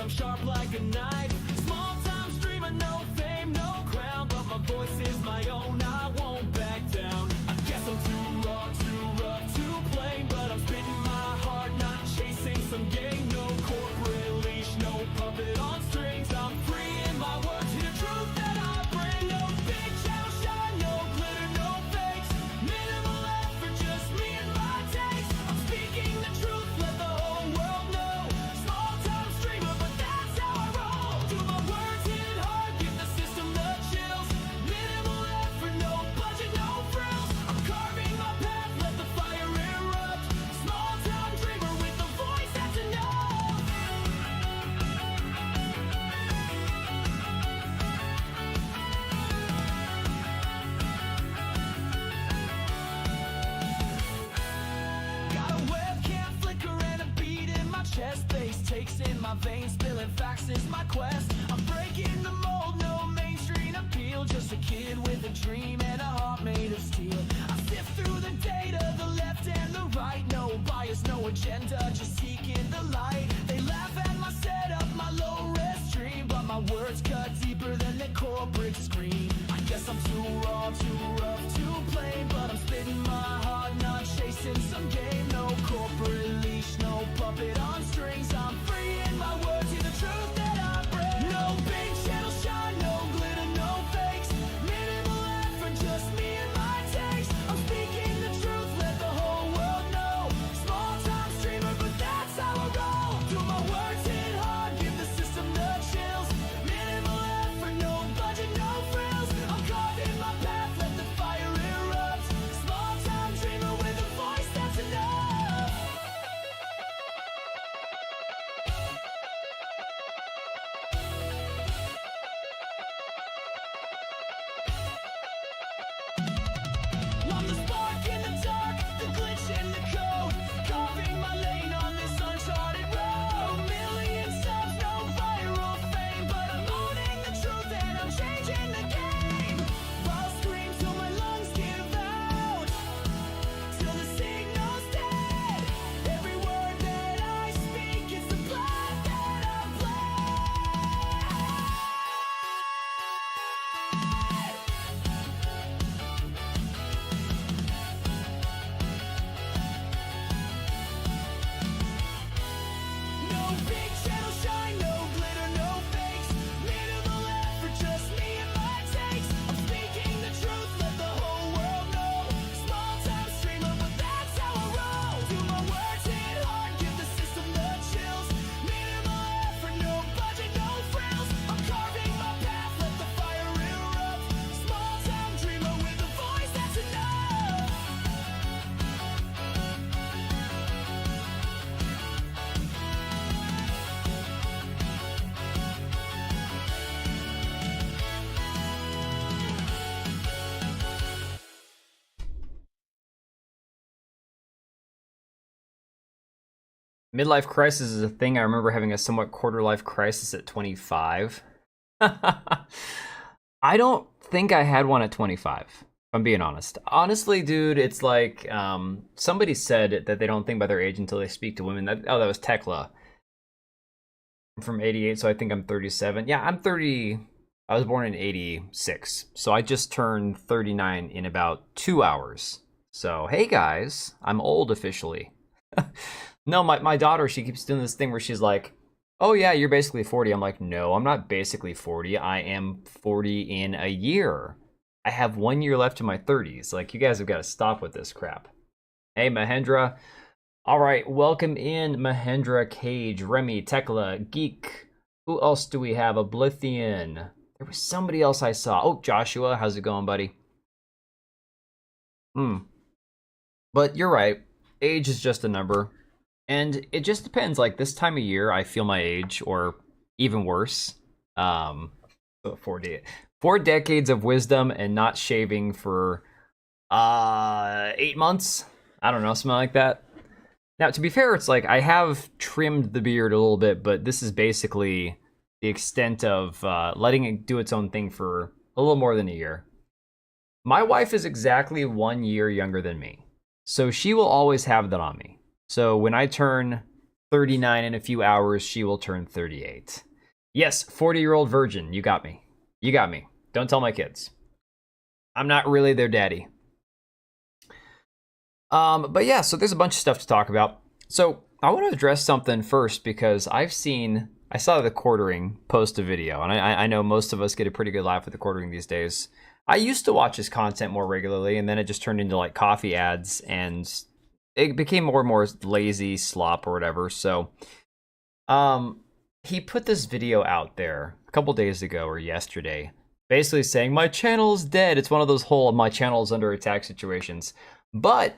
I'm sharp like a knife. Small time streamer, no fame, no crown, but my voice is my own, I won't back down. I guess I'm too raw, too rough, too plain, but I'm spitting my heart, not chasing some game. No corporate leash, no puppet on strings. I'm free in my words, hear truth that I bring. No big channel shine, no glitter, no fakes. Minimal effort, just me and my takes. I'm speaking the truth, let the whole world know. Small time streamer, but that's how I roll. Do my words hit hard, give the system the chills. Minimal effort, no budget, no frills. I'm carving my path, let the fire erupt. Small time dreamer with a voice that's enough. Got a webcam flicker and a beat in my chest. Bass takes in my veins, spilling facts is my quest. I'm breaking the mold, no mainstream appeal. Just a kid with a dream and a heart made of steel. I sift through the data, the left and the right. No bias, no agenda, just seeking the light. They laugh at my setup, my low-res stream, but my words cut deeper than the corporate screen. I guess I'm too raw, too rough, too plain, but I'm spitting my heart, not chasing some game. No corporate leash, no puppet on strings. I'm free in my words, hear the truth that I bring. No big channel shine, no glitter, no fakes. Minimal effort, just me and my takes. I'm speaking the truth, let the whole world know. Small time streamer, but that's how I roll. Do my words hit hard, give the system the chills. Minimal effort, no budget, no frills. I'm carving my path, let the fire erupt. Small time dreamer with a voice that's enough. I'm the spark in the dark, the glitch in the code. Carving my lane on this uncharted road. Million subs, no viral fame, but I'm owning the truth and I'm changing the game. I'll scream till my lungs give out, till the signal's dead. Every word that I speak is the blood that I bled. No big channel shine, no glitter, no fakes. Minimal effort, just me and my takes. I'm speaking the truth, let the whole world know. Small time streamer, but that's how I roll. Do my words hit hard, give the system the chills. Minimal effort, no budget, no frills. I'm carving my path, let the fire erupt. Small time dreamer with a voice that's enough. Midlife crisis is a thing. I remember having a somewhat quarter-life crisis at 25. I don't think I had one at 25, if I'm being honest. Honestly, dude, it's like somebody said that they don't think by their age until they speak to women. That was Tekla. I'm from 88, so I think I'm 37. Yeah, I'm 30. I was born in 86, so I just turned 39 in about 2 hours. So, hey guys, I'm old officially. No, my daughter, she keeps doing this thing where she's like, oh yeah, you're basically 40. I'm like, no, I'm not basically 40. I am 40 in a year. I have 1 year left to my 30s. Like, you guys have got to stop with this crap. Hey, Mahendra. All right, welcome in, Mahendra, Cage, Remy, Tekla, Geek. Who else do we have? Oblivion. There was somebody else I saw. Oh, Joshua, how's it going, buddy? But you're right. Age is just a number. And it just depends. Like, this time of year, I feel my age, or even worse. 4 decades of wisdom and not shaving for 8 months. I don't know, something like that. Now, to be fair, it's like I have trimmed the beard a little bit, but this is basically the extent of letting it do its own thing for a little more than a year. My wife is exactly 1 year younger than me, so she will always have that on me. So when I turn 39 in a few hours, she will turn 38. Yes, 40-year-old virgin. You got me. You got me. Don't tell my kids. I'm not really their daddy. But yeah, so there's a bunch of stuff to talk about. So I want to address something first because I saw the Quartering post a video, and I know most of us get a pretty good laugh with the Quartering these days. I used to watch his content more regularly, and then it just turned into like coffee ads, and it became more and more lazy slop or whatever. So, he put this video out there a couple days ago or yesterday, basically saying my channel's dead. It's one of those whole my channel's under attack situations. But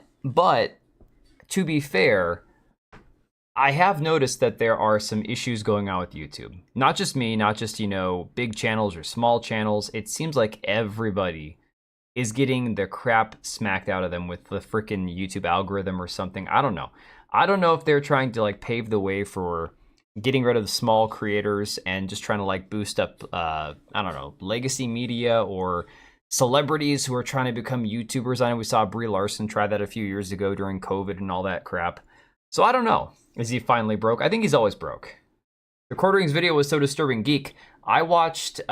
to be fair, I have noticed that there are some issues going on with YouTube. Not just me, not just, big channels or small channels. It seems like everybody is getting the crap smacked out of them with the freaking YouTube algorithm or something. I don't know. I don't know if they're trying to like pave the way for getting rid of the small creators and just trying to like boost up, legacy media or celebrities who are trying to become YouTubers. I know we saw Brie Larson try that a few years ago during COVID and all that crap. So I don't know. Is he finally broke? I think he's always broke. The Quartering's video was so disturbing. Geek, I watched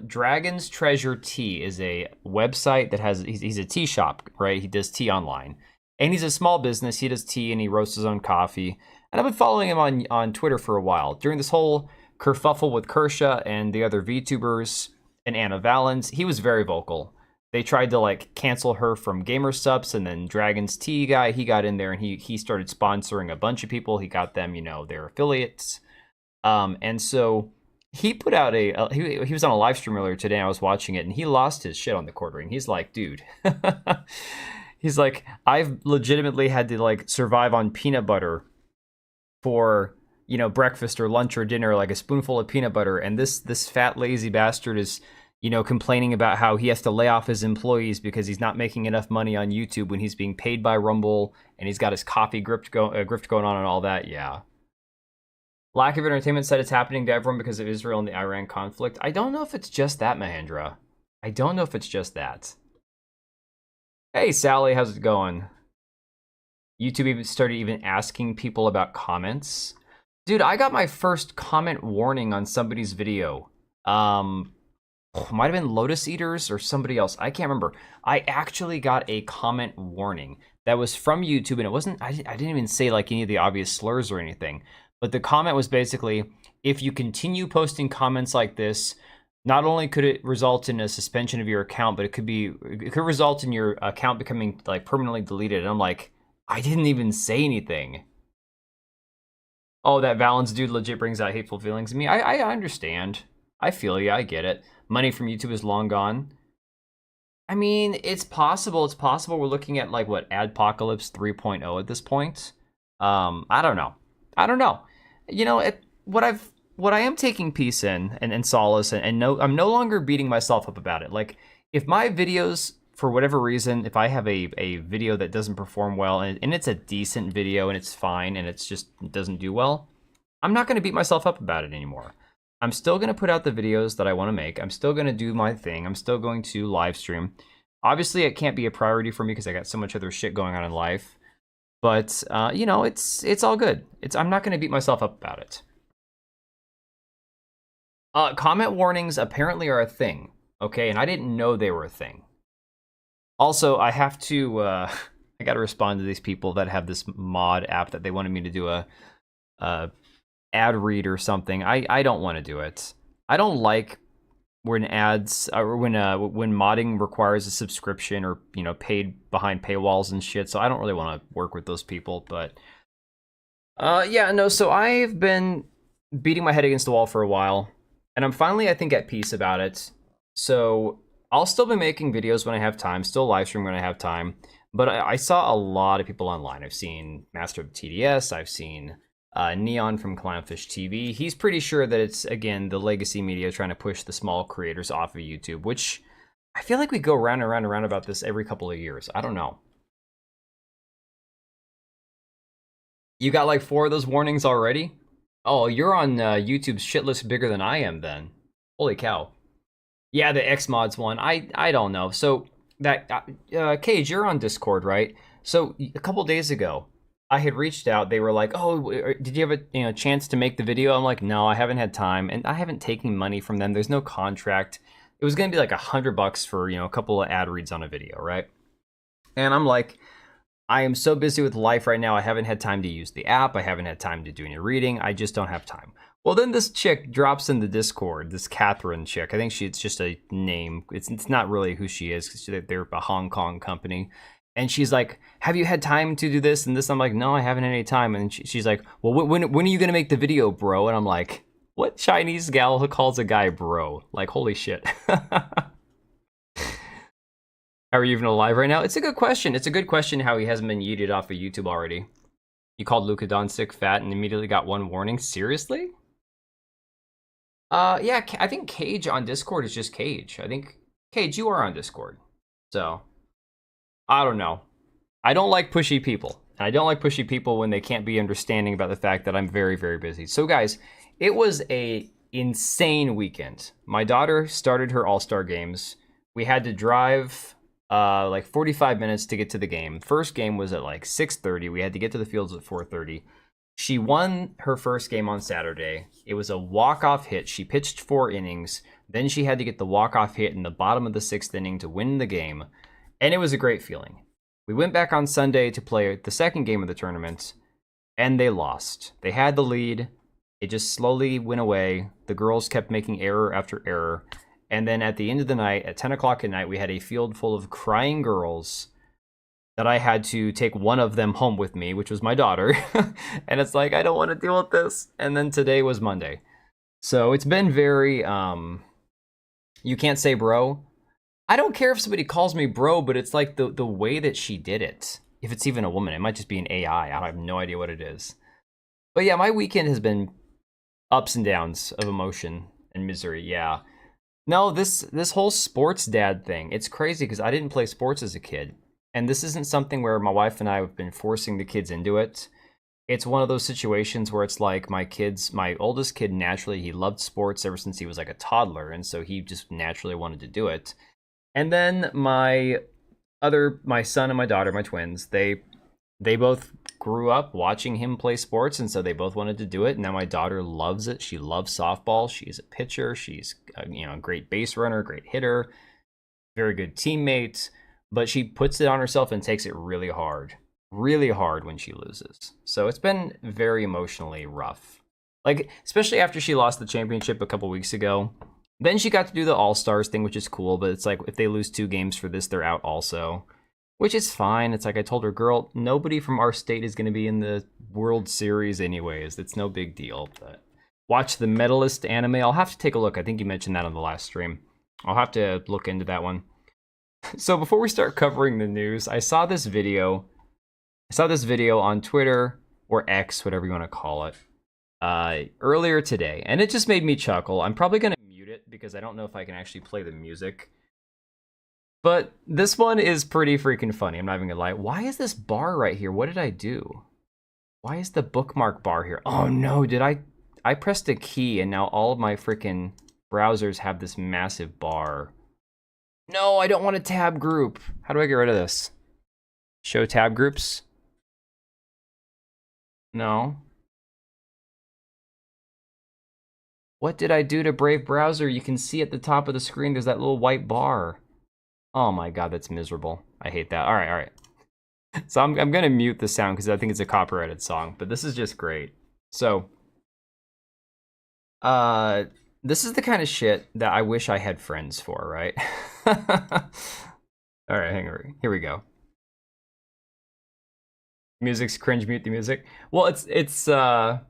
Dragon's Treasure Tea is a website that he's a tea shop, right? He does tea online. And he's a small business. He does tea and he roasts his own coffee. And I've been following him on Twitter for a while. During this whole kerfuffle with Kersha and the other VTubers and Anna Valens, he was very vocal. They tried to like cancel her from Gamer Subs, and then Dragon's Tea guy, he got in there and he started sponsoring a bunch of people. He got them, their affiliates. And so he put out he was on a live stream earlier today. I was watching it and he lost his shit on the Quartering. He's like, dude, he's like, I've legitimately had to like survive on peanut butter for, breakfast or lunch or dinner, like a spoonful of peanut butter. And this fat, lazy bastard is, complaining about how he has to lay off his employees because he's not making enough money on YouTube when he's being paid by Rumble and he's got his coffee grift going on and all that. Yeah. Lack of entertainment said it's happening to everyone because of Israel and the Iran conflict. I don't know if it's just that, Mahendra. I don't know if it's just that. Hey, Sally, how's it going? YouTube even started asking people about comments. Dude, I got my first comment warning on somebody's video. Might have been Lotus Eaters or somebody else. I can't remember. I actually got a comment warning that was from YouTube, and it wasn't, I didn't even say like any of the obvious slurs or anything. But the comment was basically, if you continue posting comments like this, not only could it result in a suspension of your account, but it could result in your account becoming like permanently deleted. And I'm like, I didn't even say anything. Oh, that Valens dude legit brings out hateful feelings in me. I understand. I feel you. I get it. Money from YouTube is long gone. I mean, it's possible. It's possible we're looking at like what, Adpocalypse 3.0 at this point. I don't know. What I am taking peace in and solace and no, I'm no longer beating myself up about it. Like, if my videos, for whatever reason, if I have a video that doesn't perform well and it's a decent video and it's fine and it's just doesn't do well, I'm not going to beat myself up about it anymore. I'm still going to put out the videos that I want to make. I'm still going to do my thing. I'm still going to live stream. Obviously, it can't be a priority for me because I got so much other shit going on in life. But, it's all good. I'm not going to beat myself up about it. Comment warnings apparently are a thing, okay? And I didn't know they were a thing. Also, I have to, I got to respond to these people that have this mod app that they wanted me to do a ad read or something. I don't want to do it. I don't like when ads or when modding requires a subscription or paid behind paywalls and shit. So I don't really want to work with those people. But so I've been beating my head against the wall for a while, and I'm finally, I think, at peace about it. So I'll still be making videos when I have time, still live stream when I have time. But I saw a lot of people online. I've seen Master of TDS. I've seen Neon from Clownfish TV. He's pretty sure that it's, again, the legacy media trying to push the small creators off of YouTube, which I feel like we go round and round and round about this every couple of years. I don't know. You got like 4 of those warnings already? Oh, you're on YouTube's shit list bigger than I am then. Holy cow. Yeah, the Xmods one. I don't know. So that Cage, you're on Discord, right? So a couple days ago, I had reached out. They were like, "Oh, did you have a chance to make the video?" I'm like, "No, I haven't had time, and I haven't taken money from them. There's no contract. It was gonna be like $100 for a couple of ad reads on a video, right?" And I'm like, I am so busy with life right now. I haven't had time to use the app. I haven't had time to do any reading. I just don't have time. Well, then this chick drops in the Discord, this Catherine chick. I think it's just a name. It's not really who she is. They're a Hong Kong company. And she's like, "Have you had time to do this and this?" I'm like, "No, I haven't had any time." And she's like, "Well, when are you going to make the video, bro?" And I'm like, what Chinese gal calls a guy bro? Like, holy shit. Are you even alive right now? It's a good question. It's a good question how he hasn't been yeeted off of YouTube already. You called Luka Doncic fat and immediately got one warning. Seriously? Yeah, I think Cage on Discord is just Cage. I think, Cage, you are on Discord. So, I don't know. I don't like pushy people. And I don't like pushy people when they can't be understanding about the fact that I'm very, very busy. So, guys, it was a insane weekend. My daughter started her All-Star games. We had to drive like 45 minutes to get to the game. First game was at like 6:30. We had to get to the fields at 4:30. She won her first game on Saturday. It was a walk-off hit. She pitched 4 innings. Then she had to get the walk-off hit in the bottom of the 6th inning to win the game. And it was a great feeling. We went back on Sunday to play the second game of the tournament, and they lost. They had the lead. It just slowly went away. The girls kept making error after error. And then at the end of the night, at 10 o'clock at night, we had a field full of crying girls that I had to take one of them home with me, which was my daughter. And it's like, I don't want to deal with this. And then today was Monday. So it's been very, you can't say bro. I don't care if somebody calls me bro, but it's like the way that she did it. If it's even a woman, it might just be an AI. I have no idea what it is. But yeah, my weekend has been ups and downs of emotion and misery, yeah. No, this whole sports dad thing, it's crazy because I didn't play sports as a kid. And this isn't something where my wife and I have been forcing the kids into it. It's one of those situations where it's like my oldest kid naturally, he loved sports ever since he was like a toddler. And so he just naturally wanted to do it. And then my son and my daughter, my twins, they both grew up watching him play sports, and so they both wanted to do it. Now my daughter loves it. She loves softball. She's a pitcher. She's a great base runner, great hitter, very good teammate. But she puts it on herself and takes it really hard when she loses. So it's been very emotionally rough. Like, especially after she lost the championship a couple weeks ago. Then she got to do the All-Stars thing, which is cool. But it's like, if they lose 2 games for this, they're out also. Which is fine. It's like I told her, girl, nobody from our state is going to be in the World Series anyways. It's no big deal. But watch the Medalist anime. I'll have to take a look. I think you mentioned that on the last stream. I'll have to look into that one. So before we start covering the news, I saw this video on Twitter or X, whatever you want to call it, earlier today. And it just made me chuckle. I'm probably going to mute it because I don't know if I can actually play the music. But this one is pretty freaking funny. I'm not even gonna lie. Why is this bar right here? What did I do? Why is the bookmark bar here? Oh no, I pressed a key and now all of my freaking browsers have this massive bar. No, I don't want a tab group. How do I get rid of this? Show tab groups? No. What did I do to Brave Browser? You can see at the top of the screen there's that little white bar. Oh my god, that's miserable. I hate that. All right. So I'm gonna mute the sound because I think it's a copyrighted song, but this is just great. So, this is the kind of shit that I wish I had friends for, right? All right, hang on. Here we go. Music's cringe. Mute the music. Well, it's yeah,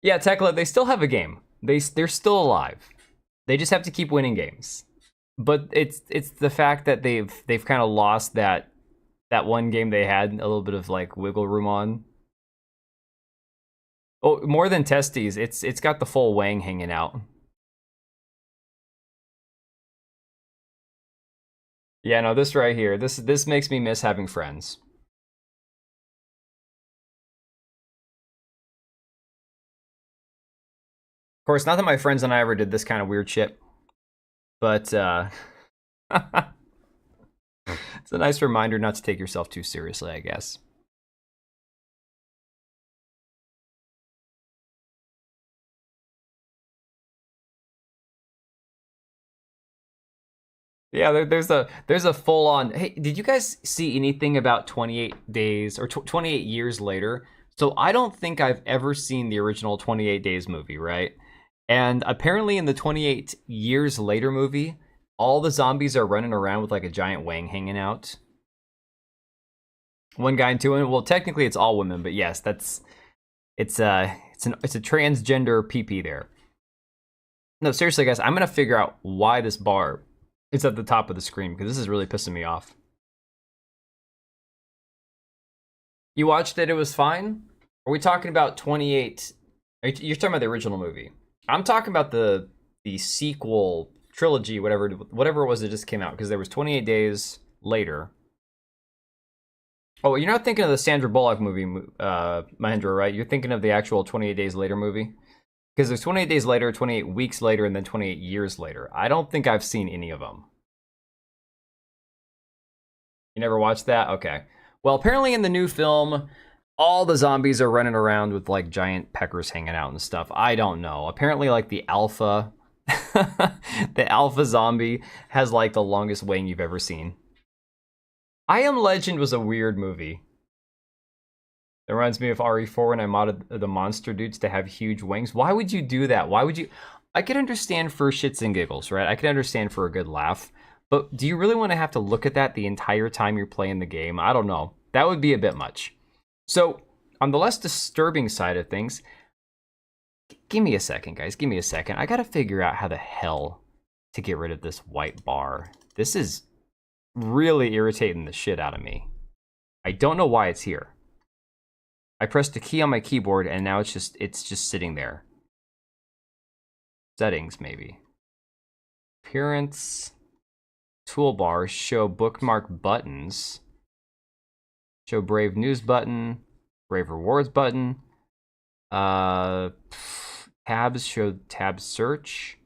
Tekla. They still have a game. They're still alive. They just have to keep winning games. But it's the fact that they've kind of lost that one game they had a little bit of like wiggle room on. Oh, more than testes, it's got the full wang hanging out. Yeah, no, this right here, this makes me miss having friends. Of course, not that my friends and I ever did this kind of weird shit. But, it's a nice reminder not to take yourself too seriously, I guess. Yeah, there's a full on. Hey, did you guys see anything about 28 days or 28 years later? So I don't think I've ever seen the original 28 Days movie, right? And apparently in the 28 years later movie, all the zombies are running around with like a giant wang hanging out. One guy and two women. Well, technically it's all women, but yes, it's a transgender PP there. No, seriously, guys, I'm gonna figure out why this bar is at the top of the screen because this is really pissing me off. You watched it; it was fine. Are we talking about 28? You're talking about the original movie. I'm talking about the sequel trilogy, whatever it was that just came out because there was 28 days later. Oh, you're not thinking of the Sandra Bullock movie, Mahendra, right? You're thinking of the actual 28 Days Later movie? Because there's 28 Days Later, 28 Weeks Later, and then 28 Years Later. I don't think I've seen any of them. You never watched that? Okay. Well, apparently in the new film, all the zombies are running around with like giant peckers hanging out and stuff. I don't know. Apparently, like the alpha, the alpha zombie has like the longest wang you've ever seen. I Am Legend was a weird movie. It reminds me of RE4 when I modded the monster dudes to have huge wings. Why would you do that? Why would you? I could understand for shits and giggles, right? I could understand for a good laugh. But do you really want to have to look at that the entire time you're playing the game? I don't know. That would be a bit much. So, on the less disturbing side of things, give me a second, guys. Give me a second. I gotta figure out how the hell to get rid of this white bar. This is really irritating the shit out of me. I don't know why it's here. I pressed a key on my keyboard and now it's just sitting there. Settings, maybe. Appearance. Toolbar. Show bookmark buttons. Show Brave News button. Brave Rewards button. Tabs. Show tab search.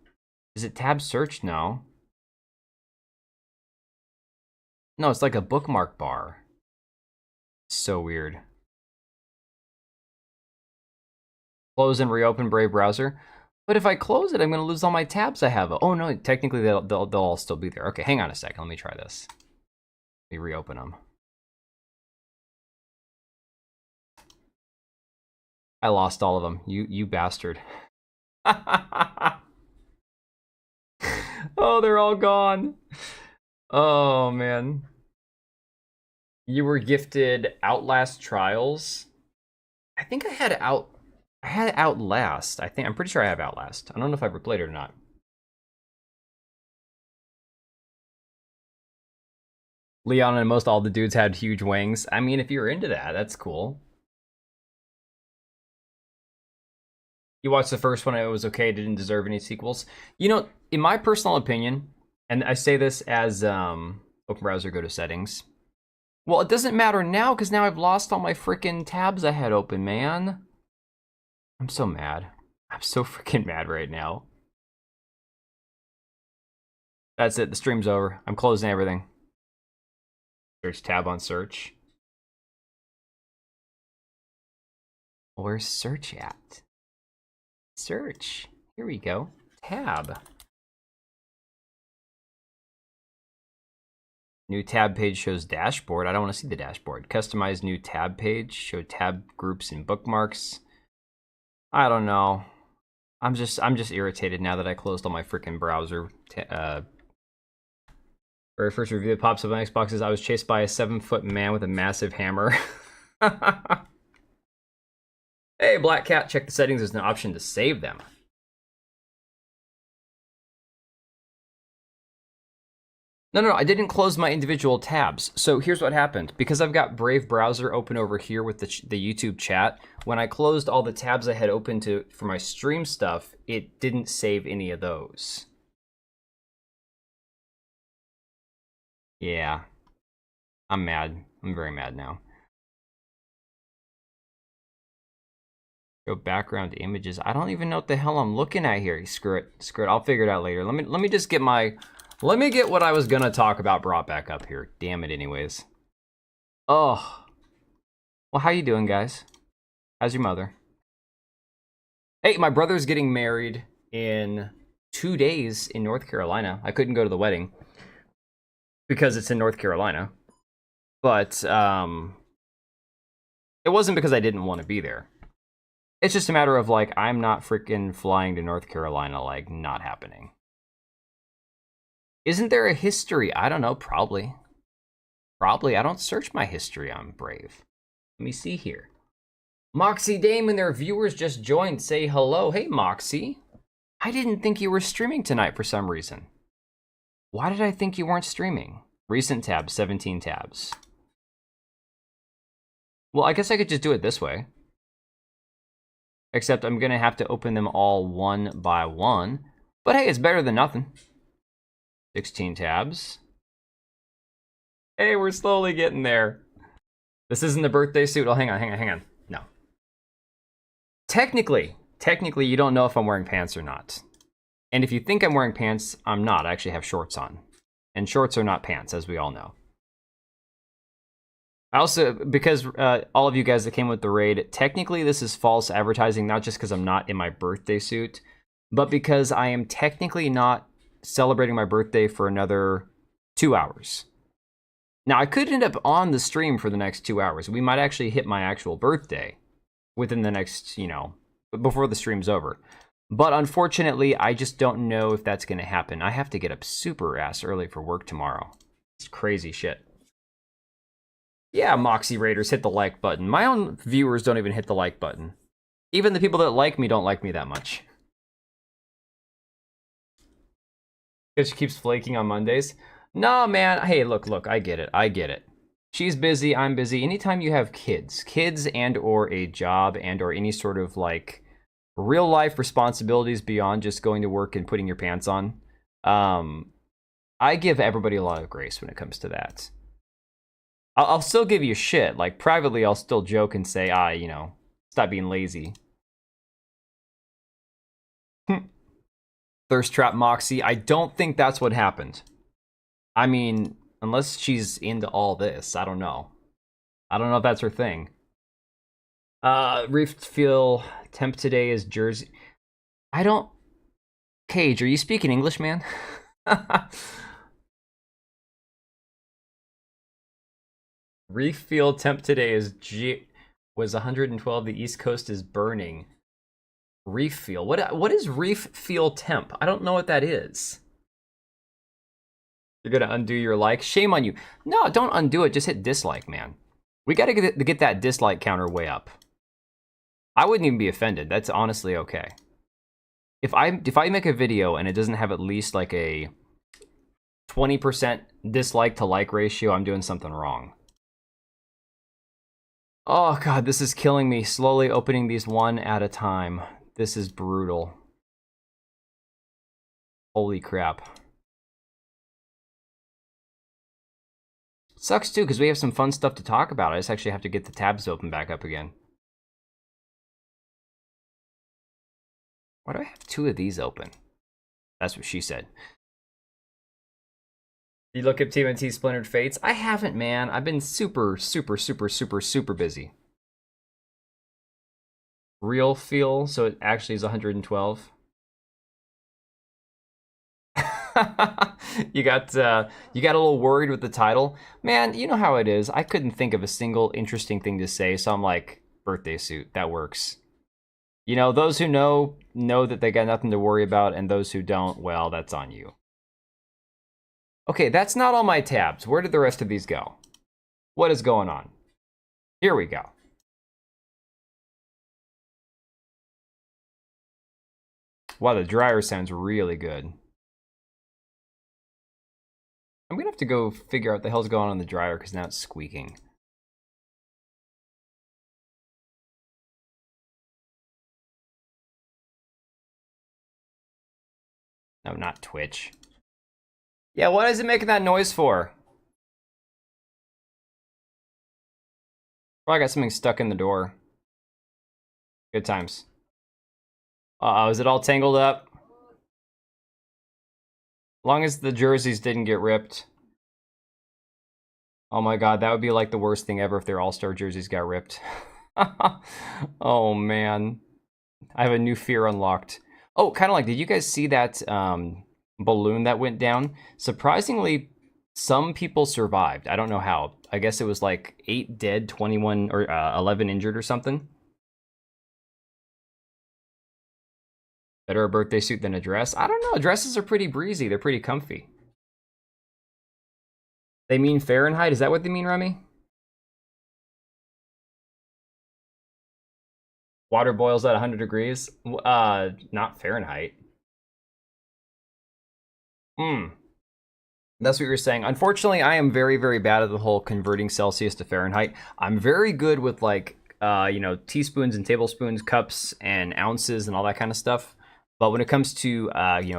Is it tab search? No. No, it's like a bookmark bar. So weird. Close and reopen Brave browser. But if I close it, I'm going to lose all my tabs I have. Oh no, technically they'll all still be there. Okay, hang on a second. Let me try this. Let me reopen them. I lost all of them. You bastard. Oh, they're all gone. Oh man. You were gifted Outlast Trials. I think I had Outlast. I'm pretty sure I have Outlast. I don't know if I've replayed it or not. Leon and most all the dudes had huge wings. I mean, if you're into that, that's cool. You watched the first one, it was okay, didn't deserve any sequels. You know, in my personal opinion, and I say this as open browser, go to settings. Well, it doesn't matter now because now I've lost all my freaking tabs I had open, man. I'm so mad. I'm so freaking mad right now. That's it. The stream's over. I'm closing everything. Search tab on search. Where's search at? Search. Here we go. Tab. New tab page shows dashboard. I don't want to see the dashboard. Customize new tab page. Show tab groups and bookmarks. I don't know. I'm just irritated now that I closed all my freaking browser. Very first review that pops up on Xbox is I was chased by a 7-foot man with a massive hammer. Hey, Black Cat, check the settings. There's an option to save them. No, I didn't close my individual tabs. So here's what happened. Because I've got Brave browser open over here with the YouTube chat, when I closed all the tabs I had open for my stream stuff, it didn't save any of those. Yeah. I'm mad. I'm very mad now. Go background images. I don't even know what the hell I'm looking at here. Screw it. I'll figure it out later. Let me just get let me get what I was gonna talk about brought back up here. Damn it anyways. Oh. Well, how you doing, guys? How's your mother? Hey, my brother's getting married in 2 days in North Carolina. I couldn't go to the wedding. because it's in North Carolina. But it wasn't because I didn't want to be there. It's just a matter of, like, I'm not freaking flying to North Carolina, like, not happening. Isn't there a history? I don't know, probably. Probably. I don't search my history on Brave. Let me see here. Moxie Dame and their viewers just joined. Say hello. Hey, Moxie. I didn't think you were streaming tonight for some reason. Why did I think you weren't streaming? Recent tabs, 17 tabs. Well, I guess I could just do it this way. Except I'm going to have to open them all one by one. But hey, it's better than nothing. 16 tabs. Hey, we're slowly getting there. This isn't the birthday suit. Oh, hang on. No. Technically, you don't know if I'm wearing pants or not. And if you think I'm wearing pants, I'm not. I actually have shorts on. And shorts are not pants, as we all know. I also, because all of you guys that came with the raid, technically this is false advertising, not just because I'm not in my birthday suit, but because I am technically not celebrating my birthday for another 2 hours. Now, I could end up on the stream for the next 2 hours. We might actually hit my actual birthday within the next, before the stream's over. But unfortunately, I just don't know if that's going to happen. I have to get up super ass early for work tomorrow. It's crazy shit. Yeah, Moxie Raiders, hit the like button. My own viewers don't even hit the like button. Even the people that like me don't like me that much. Because she keeps flaking on Mondays. Nah, man. Hey, look, I get it. She's busy, I'm busy. Anytime you have kids and or a job and or any sort of, like, real life responsibilities beyond just going to work and putting your pants on, I give everybody a lot of grace when it comes to that. I'll still give you shit. Like, privately, I'll still joke and say, stop being lazy. Thirst Trap Moxie. I don't think that's what happened. I mean, unless she's into all this, I don't know. I don't know if that's her thing. Refill temp today is Jersey. I don't... Cage, are you speaking English, man? Refill temp today is was 112. The East Coast is burning. Refill. What is refill temp? I don't know what that is. You're gonna undo your like? Shame on you. No, don't undo it. Just hit dislike, man. We gotta get that dislike counter way up. I wouldn't even be offended. That's honestly okay. If I make a video and it doesn't have at least like a 20% dislike to like ratio, I'm doing something wrong. Oh god, this is killing me. Slowly opening these one at a time. This is brutal. Holy crap. Sucks too, because we have some fun stuff to talk about. I just actually have to get the tabs open back up again. Why do I have 2 of these open? That's what she said. You look at TMNT Splintered Fates? I haven't, man. I've been super busy. Real feel, so it actually is 112. You got a little worried with the title. Man, you know how it is. I couldn't think of a single interesting thing to say, so I'm like, birthday suit, that works. Those who know that they got nothing to worry about, and those who don't, well, that's on you. Okay, that's not all my tabs. Where did the rest of these go? What is going on? Here we go. Wow, the dryer sounds really good. I'm gonna have to go figure out what the hell's going on in the dryer because now it's squeaking. No, not Twitch. Yeah, what is it making that noise for? Probably got something stuck in the door. Good times. Uh-oh, is it all tangled up? Long as the jerseys didn't get ripped. Oh my god, that would be like the worst thing ever if their all-star jerseys got ripped. Oh man. I have a new fear unlocked. Oh, kind of like, did you guys see that balloon that went down? Surprisingly, Some people survived. I don't know how. I guess it was like 8 dead, 21 or 11 injured or something. Better a birthday suit than a dress? I don't know. Dresses are pretty breezy. They're pretty comfy. They mean Fahrenheit? Is that what they mean, Remy? Water boils at 100 degrees? Not Fahrenheit. That's what you're saying. Unfortunately, I am very, very bad at the whole converting Celsius to Fahrenheit. I'm very good with like, teaspoons and tablespoons, cups and ounces and all that kind of stuff. But when it comes to,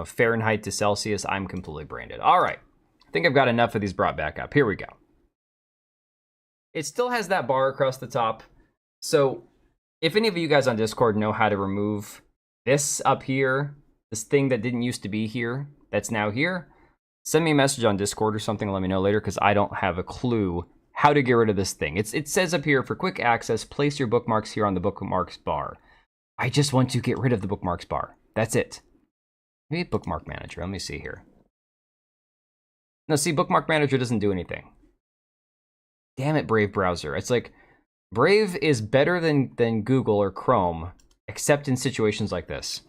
Fahrenheit to Celsius, I'm completely branded. All right. I think I've got enough of these brought back up. Here we go. It still has that bar across the top. So if any of you guys on Discord know how to remove this up here, this thing that didn't used to be here, that's now here, send me a message on Discord or something and let me know later, because I don't have a clue how to get rid of this thing. It says up here, for quick access, place your bookmarks here on the bookmarks bar. I just want to get rid of the bookmarks bar. That's it. Maybe bookmark manager. Let me see here. No, see, bookmark manager doesn't do anything. Damn it, Brave browser. It's like, Brave is better than Google or Chrome, except in situations like this.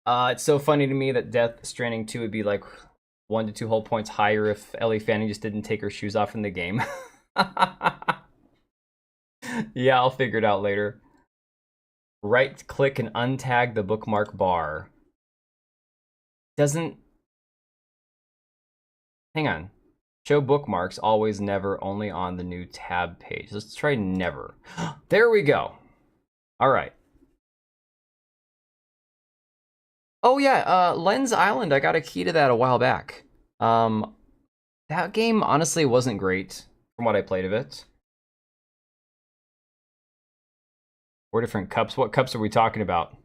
It's so funny to me that Death Stranding 2 would be like 1 to 2 whole points higher if Ellie Fanning just didn't take her shoes off in the game. Yeah, I'll figure it out later. Right click and untag the bookmark bar. Doesn't... Hang on. Show bookmarks, always, never, only on the new tab page. Let's try never. There we go. All right. Oh yeah, Lens Island, I got a key to that a while back. That game honestly wasn't great from what I played of it. 4 different cups. What cups are we talking about?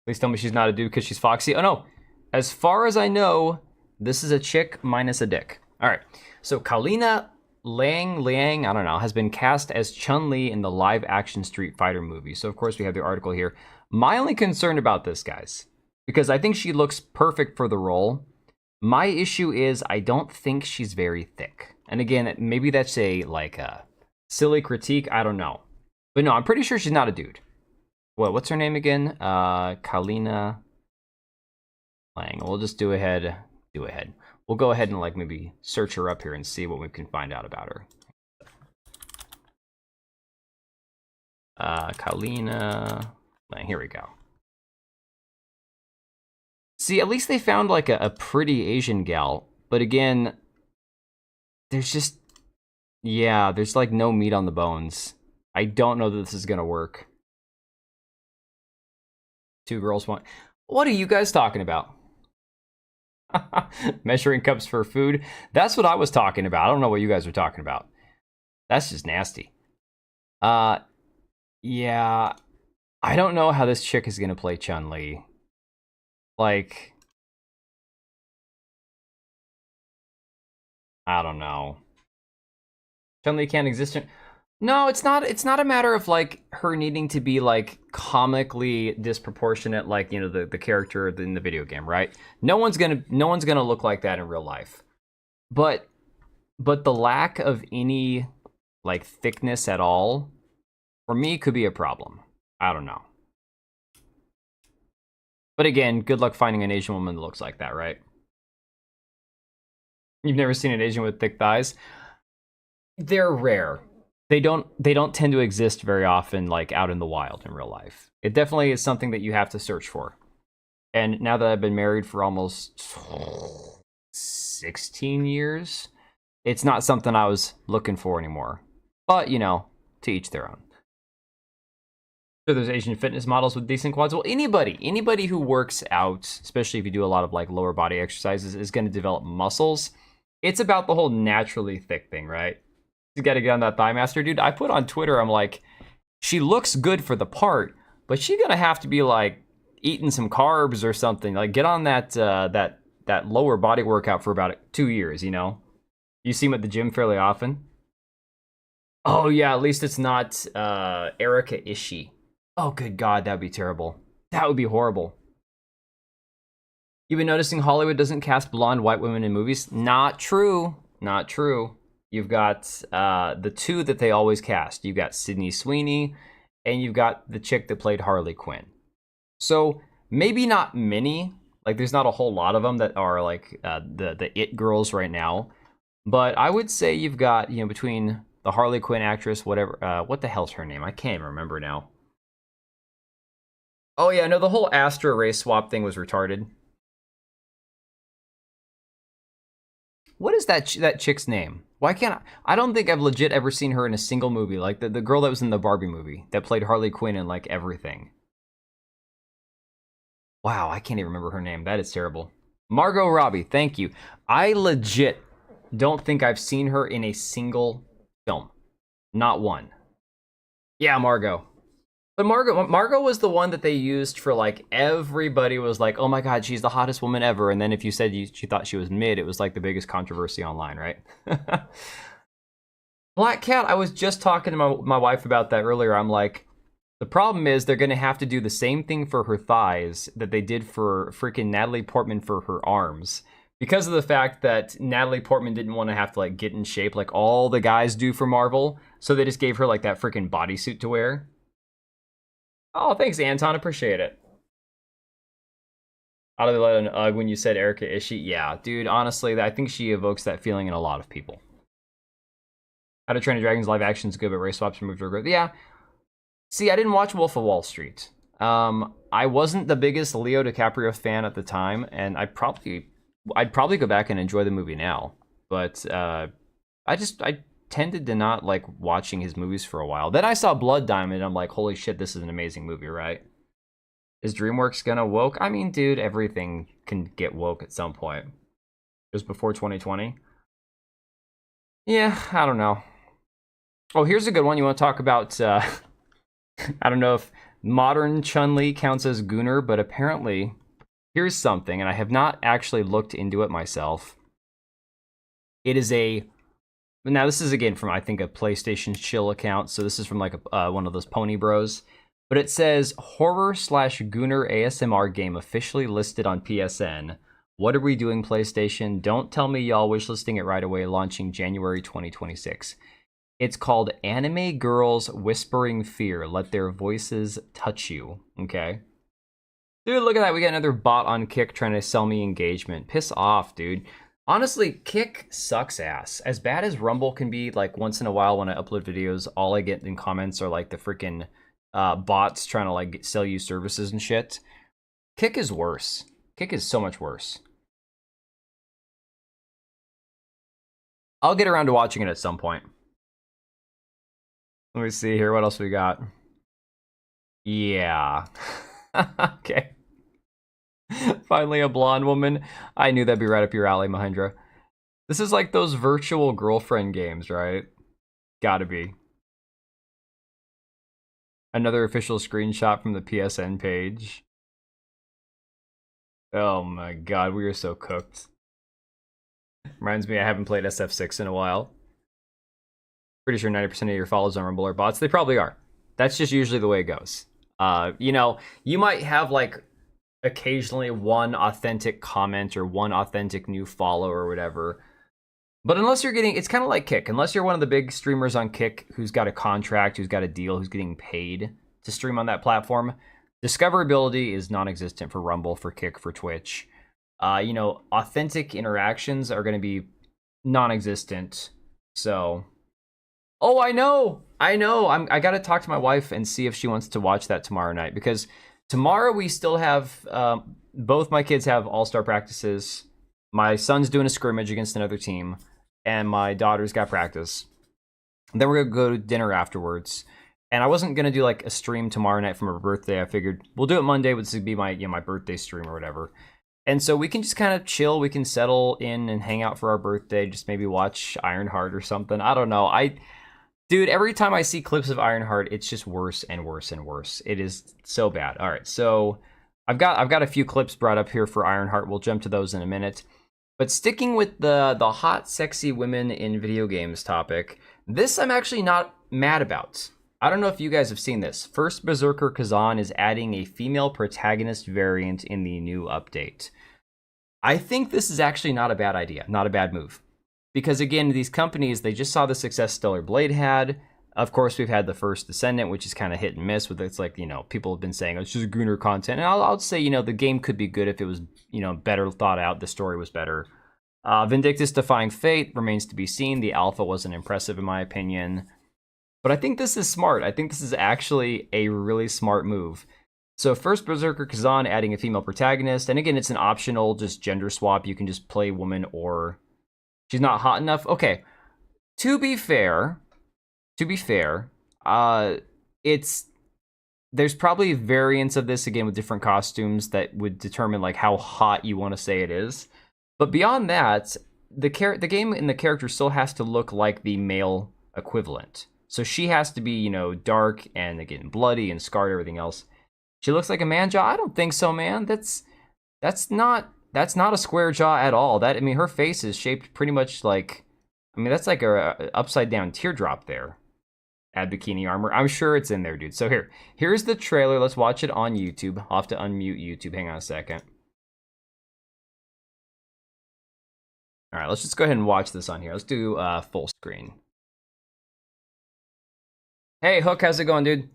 Please tell me she's not a dude because she's foxy. Oh no. As far as I know, this is a chick minus a dick. All right. So Kalina Liang, I don't know, has been cast as Chun-Li in the live-action Street Fighter movie. So of course we have the article here. My only concern about this, guys, because I think she looks perfect for the role. My issue is I don't think she's very thick. And again, maybe that's a silly critique. I don't know. But no, I'm pretty sure she's not a dude. What's her name again? Kalina Liang. We'll just do ahead. We'll go ahead and maybe search her up here and see what we can find out about her. Kalina Liang. Here we go. See, at least they found a pretty Asian gal. But again, there's just... Yeah, there's no meat on the bones. I don't know that this is gonna work. 2 girls, 1... What are you guys talking about? Measuring cups for food. That's what I was talking about. I don't know what you guys are talking about. That's just nasty. Yeah. I don't know how this chick is gonna play Chun-Li. I don't know. Chun-Li can't exist in... No, it's not a matter of her needing to be comically disproportionate the character in the video game, right? No one's gonna look like that in real life. But the lack of any thickness at all for me could be a problem. I don't know. But again, good luck finding an Asian woman that looks like that, right? You've never seen an Asian with thick thighs? They're rare. They don't tend to exist very often out in the wild in real life. It definitely is something that you have to search for. And now that I've been married for almost 16 years, it's not something I was looking for anymore. But, to each their own. So there's Asian fitness models with decent quads. Well, anybody who works out, especially if you do a lot of lower body exercises, is going to develop muscles. It's about the whole naturally thick thing, right? You got to get on that thigh master, dude. I put on Twitter, I'm like, she looks good for the part, but she's gonna have to be eating some carbs or something. Get on that that lower body workout for about 2 years. You see him at the gym fairly often. Oh yeah, at least it's not Erica Ishii. Oh good God, that'd be terrible. That would be horrible. You've been noticing Hollywood doesn't cast blonde white women in movies? Not true. Not true. You've got the two that they always cast. You've got Sydney Sweeney, and you've got the chick that played Harley Quinn. So maybe not many. Like, there's not a whole lot of them that are like the it girls right now. But I would say you've got, you know, between the Harley Quinn actress, whatever, what the hell's her name? I can't even remember now. Oh yeah, no, the whole Astra race swap thing was retarded. What is that chick's name? Why can't I don't think I've legit ever seen her in a single movie. Like the girl that was in the Barbie movie that played Harley Quinn in like everything. Wow, I can't even remember her name. That is terrible. Margot Robbie, thank you. I legit don't think I've seen her in a single film. Not one. Yeah, Margot. But Margot was the one that they used for, like, everybody was like, oh my god, she's the hottest woman ever. And then if you said you thought she was mid, it was like the biggest controversy online, right? Black Cat, I was just talking to my wife about that earlier. I'm like, the problem is they're going to have to do the same thing for her thighs that they did for freaking Natalie Portman for her arms. Because of the fact that Natalie Portman didn't want to have to, like, get in shape like all the guys do for Marvel. So they just gave her, like, that freaking bodysuit to wear. Oh, thanks, Anton. Appreciate it. Out of the let an ugh when you said Erica Ishii. Yeah, dude, honestly, I think she evokes that feeling in a lot of people. How to Train Your Dragon's live action is good, but race swaps removed her growth. Yeah. See, I didn't watch Wolf of Wall Street. I wasn't the biggest Leo DiCaprio fan at the time, and I'd probably go back and enjoy the movie now. But I tended to not like watching his movies for a while. Then I saw Blood Diamond, and I'm like, holy shit, this is an amazing movie, right? Is DreamWorks gonna woke? I mean, dude, everything can get woke at some point. Just before 2020? Yeah, I don't know. Oh, here's a good one. You want to talk about, I don't know if modern Chun-Li counts as Gooner, but apparently, here's something, and I have not actually looked into it myself. It is now this is again from, I think, a PlayStation Chill account, so this is from like one of those Pony Bros. But it says, horror/Gooner ASMR game officially listed on PSN. What are we doing, PlayStation? Don't tell me y'all wishlisting it right away, launching January 2026. It's called Anime Girls Whispering Fear. Let their voices touch you. Okay. Dude, look at that. We got another bot on Kick trying to sell me engagement. Piss off, dude. Honestly, Kick sucks ass. As bad as Rumble can be, like, once in a while when I upload videos, all I get in comments are, like, the freaking bots trying to, like, sell you services and shit. Kick is worse. Kick is so much worse. I'll get around to watching it at some point. Let me see here. What else we got? Yeah. Okay. Finally, a blonde woman. I knew that'd be right up your alley, Mahendra. This is like those virtual girlfriend games, right? Gotta be. Another official screenshot from the PSN page. Oh my god, we are so cooked. Reminds me, I haven't played SF6 in a while. Pretty sure 90% of your follows on Rumble are bots. They probably are. That's just usually the way it goes. You know, you might have like occasionally one authentic comment or one authentic new follow or whatever. But unless you're getting, it's kind of like Kick. Unless you're one of the big streamers on Kick who's got a contract, who's got a deal, who's getting paid to stream on that platform, discoverability is non-existent for Rumble, for Kick, for Twitch. You know, authentic interactions are going to be non-existent. So, oh, I know. I got to talk to my wife and see if she wants to watch that tomorrow night, because tomorrow we still have, both my kids have all-star practices. My son's doing a scrimmage against another team, and my daughter's got practice. Then we're going to go to dinner afterwards. And I wasn't going to do like a stream tomorrow night from her birthday. I figured we'll do it Monday, which would be my, you know, my birthday stream or whatever. And so we can just kind of chill. We can settle in and hang out for our birthday. Just maybe watch Ironheart or something. I don't know. Dude, every time I see clips of Ironheart, it's just worse and worse and worse. It is so bad. All right, so I've got a few clips brought up here for Ironheart. We'll jump to those in a minute. But sticking with the hot, sexy women in video games topic, this I'm actually not mad about. I don't know if you guys have seen this. First Berserker Kazan is adding a female protagonist variant in the new update. I think this is actually not a bad idea, not a bad move. Because again, these companies, they just saw the success Stellar Blade had. Of course, we've had the first Descendant, which is kind of hit and miss with it's like, you know, people have been saying oh, it's just greener content. And I'll say, you know, the game could be good if it was, you know, better thought out, the story was better. Vindictus Defying Fate remains to be seen. The alpha wasn't impressive in my opinion. But I think this is smart. I think this is actually a really smart move. So first Berserker Kazan adding a female protagonist. And again, it's an optional just gender swap. You can just play woman or she's not hot enough. Okay. To be fair, it's there's probably variants of this again with different costumes that would determine like how hot you want to say it is. But beyond that, the game and the character still has to look like the male equivalent. So she has to be, you know, dark and again bloody and scarred, everything else. She looks like a man jaw. I don't think so, man. That's not a square jaw at all. I mean, her face is shaped pretty much like, I mean, that's like a upside down teardrop there. Add bikini armor. I'm sure it's in there, dude. So here's the trailer. Let's watch it on YouTube. I'll have to unmute YouTube. Hang on a second. All right, let's just go ahead and watch this on here. Let's do full screen. Hey, Hook, how's it going, dude?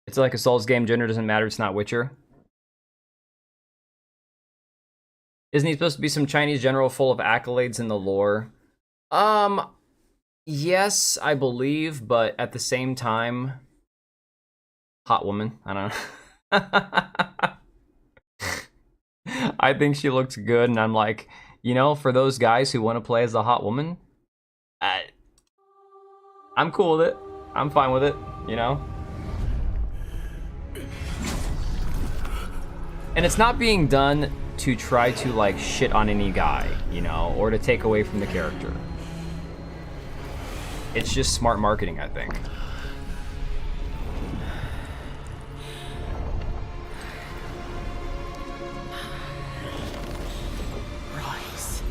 It's like a Souls game. Gender doesn't matter. It's not Witcher. Isn't he supposed to be some Chinese general full of accolades in the lore? Yes, I believe, but at the same time, hot woman. I don't know. I think she looks good, and I'm like, you know, for those guys who want to play as a hot woman, I'm cool with it. I'm fine with it, you know? And it's not being done to try to, like, shit on any guy, you know, or to take away from the character. It's just smart marketing, I think. Rise.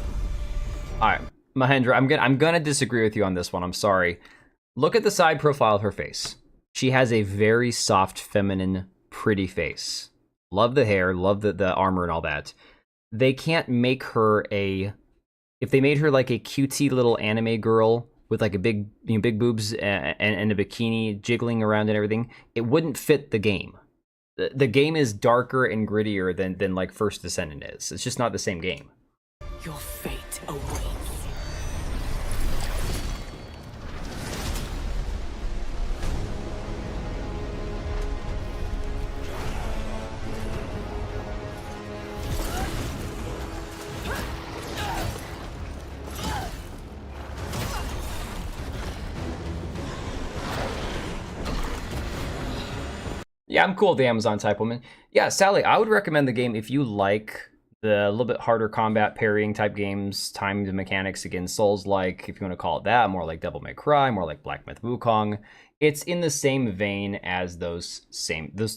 All right, Mahendra, I'm gonna disagree with you on this one. I'm sorry. Look at the side profile of her face. She has a very soft, feminine, pretty face. Love the hair, love the armor and all that. They can't make her if they made her like a cutesy little anime girl with like a big, you know, big boobs and a bikini jiggling around and everything, it wouldn't fit the game. The game is darker and grittier than like First Descendant is. It's just not the same game. Your fate awaits. Yeah, I'm cool with the Amazon type woman. Yeah, Sally, I would recommend the game if you like the little bit harder combat parrying type games, timed mechanics against Souls-like, if you want to call it that, more like Devil May Cry, more like Black Myth Wukong. It's in the same vein as those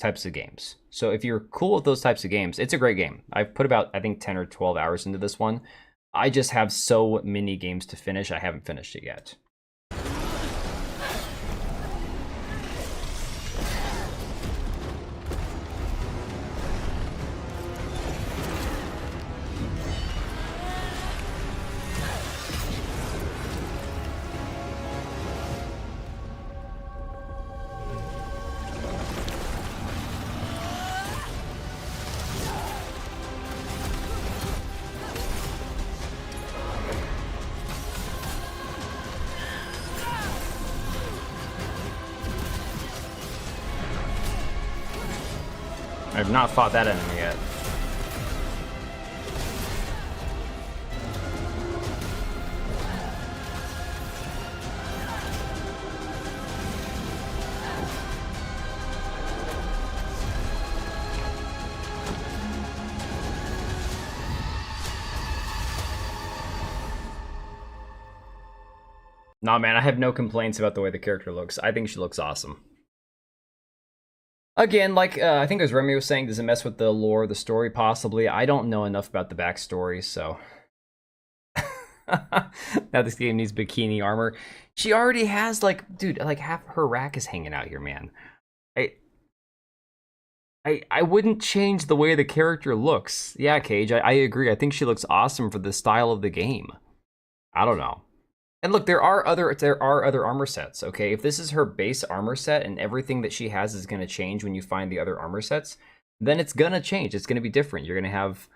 types of games. So if you're cool with those types of games, it's a great game. I've put about, I think, 10 or 12 hours into this one. I just have so many games to finish, I haven't finished it yet. I've not fought that enemy yet. Nah, man, I have no complaints about the way the character looks. I think she looks awesome. Again, like, I think as Remy was saying, does it mess with the lore, the story? Possibly. I don't know enough about the backstory, so... Now this game needs bikini armor. She already has, like, dude, like, half her rack is hanging out here, man. I wouldn't change the way the character looks. Yeah, Cage, I agree. I think she looks awesome for the style of the game. I don't know. And look, there are other armor sets, okay? If this is her base armor set and everything that she has is going to change when you find the other armor sets, then it's going to change. It's going to be different. You're going to have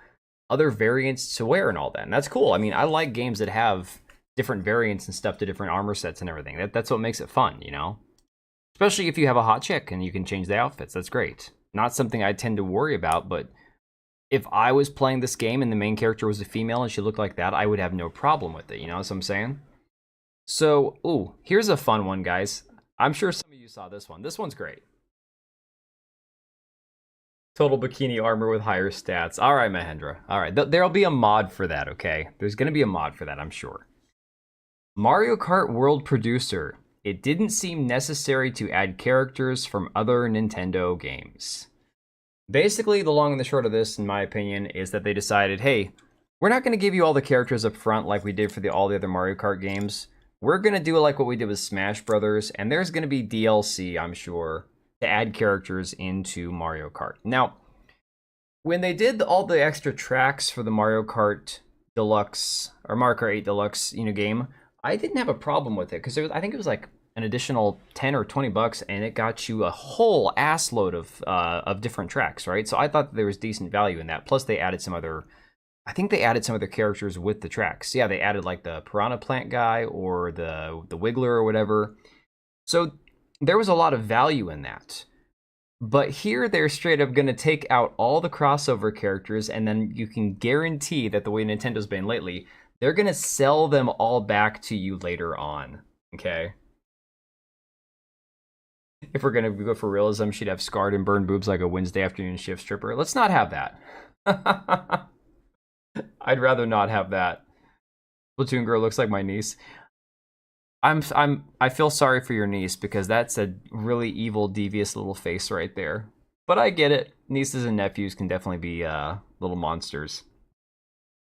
other variants to wear and all that. And that's cool. I mean, I like games that have different variants and stuff to different armor sets and everything. That's what makes it fun, you know? Especially if you have a hot chick and you can change the outfits. That's great. Not something I tend to worry about, but if I was playing this game and the main character was a female and she looked like that, I would have no problem with it, you know what I'm saying? So, ooh, here's a fun one, guys. I'm sure some of you saw this one. This one's great. Total bikini armor with higher stats. All right, Mahendra. All right, there'll be a mod for that, okay? There's going to be a mod for that, I'm sure. Mario Kart World Producer. It didn't seem necessary to add characters from other Nintendo games. Basically, the long and the short of this, in my opinion, is that they decided, hey, we're not going to give you all the characters up front like we did for all the other Mario Kart games. We're going to do like what we did with Smash Brothers, and there's going to be DLC, I'm sure, to add characters into Mario Kart. Now, when they did all the extra tracks for the Mario Kart Deluxe, or Mario Kart 8 Deluxe, game, I didn't have a problem with it, because I think it was like an additional 10 or 20 bucks, and it got you a whole ass load of different tracks, right? So I thought that there was decent value in that. Plus, they added some other... I think they added some other characters with the tracks. Yeah, they added like the Piranha Plant guy or the Wiggler or whatever. So there was a lot of value in that. But here they're straight up going to take out all the crossover characters, and then you can guarantee that the way Nintendo's been lately, they're going to sell them all back to you later on. Okay? If we're going to go for realism, she'd have scarred and burned boobs like a Wednesday afternoon shift stripper. Let's not have that. I'd rather not have that. Platoon girl looks like my niece. I feel sorry for your niece because that's a really evil, devious little face right there. But I get it. Nieces and nephews can definitely be little monsters.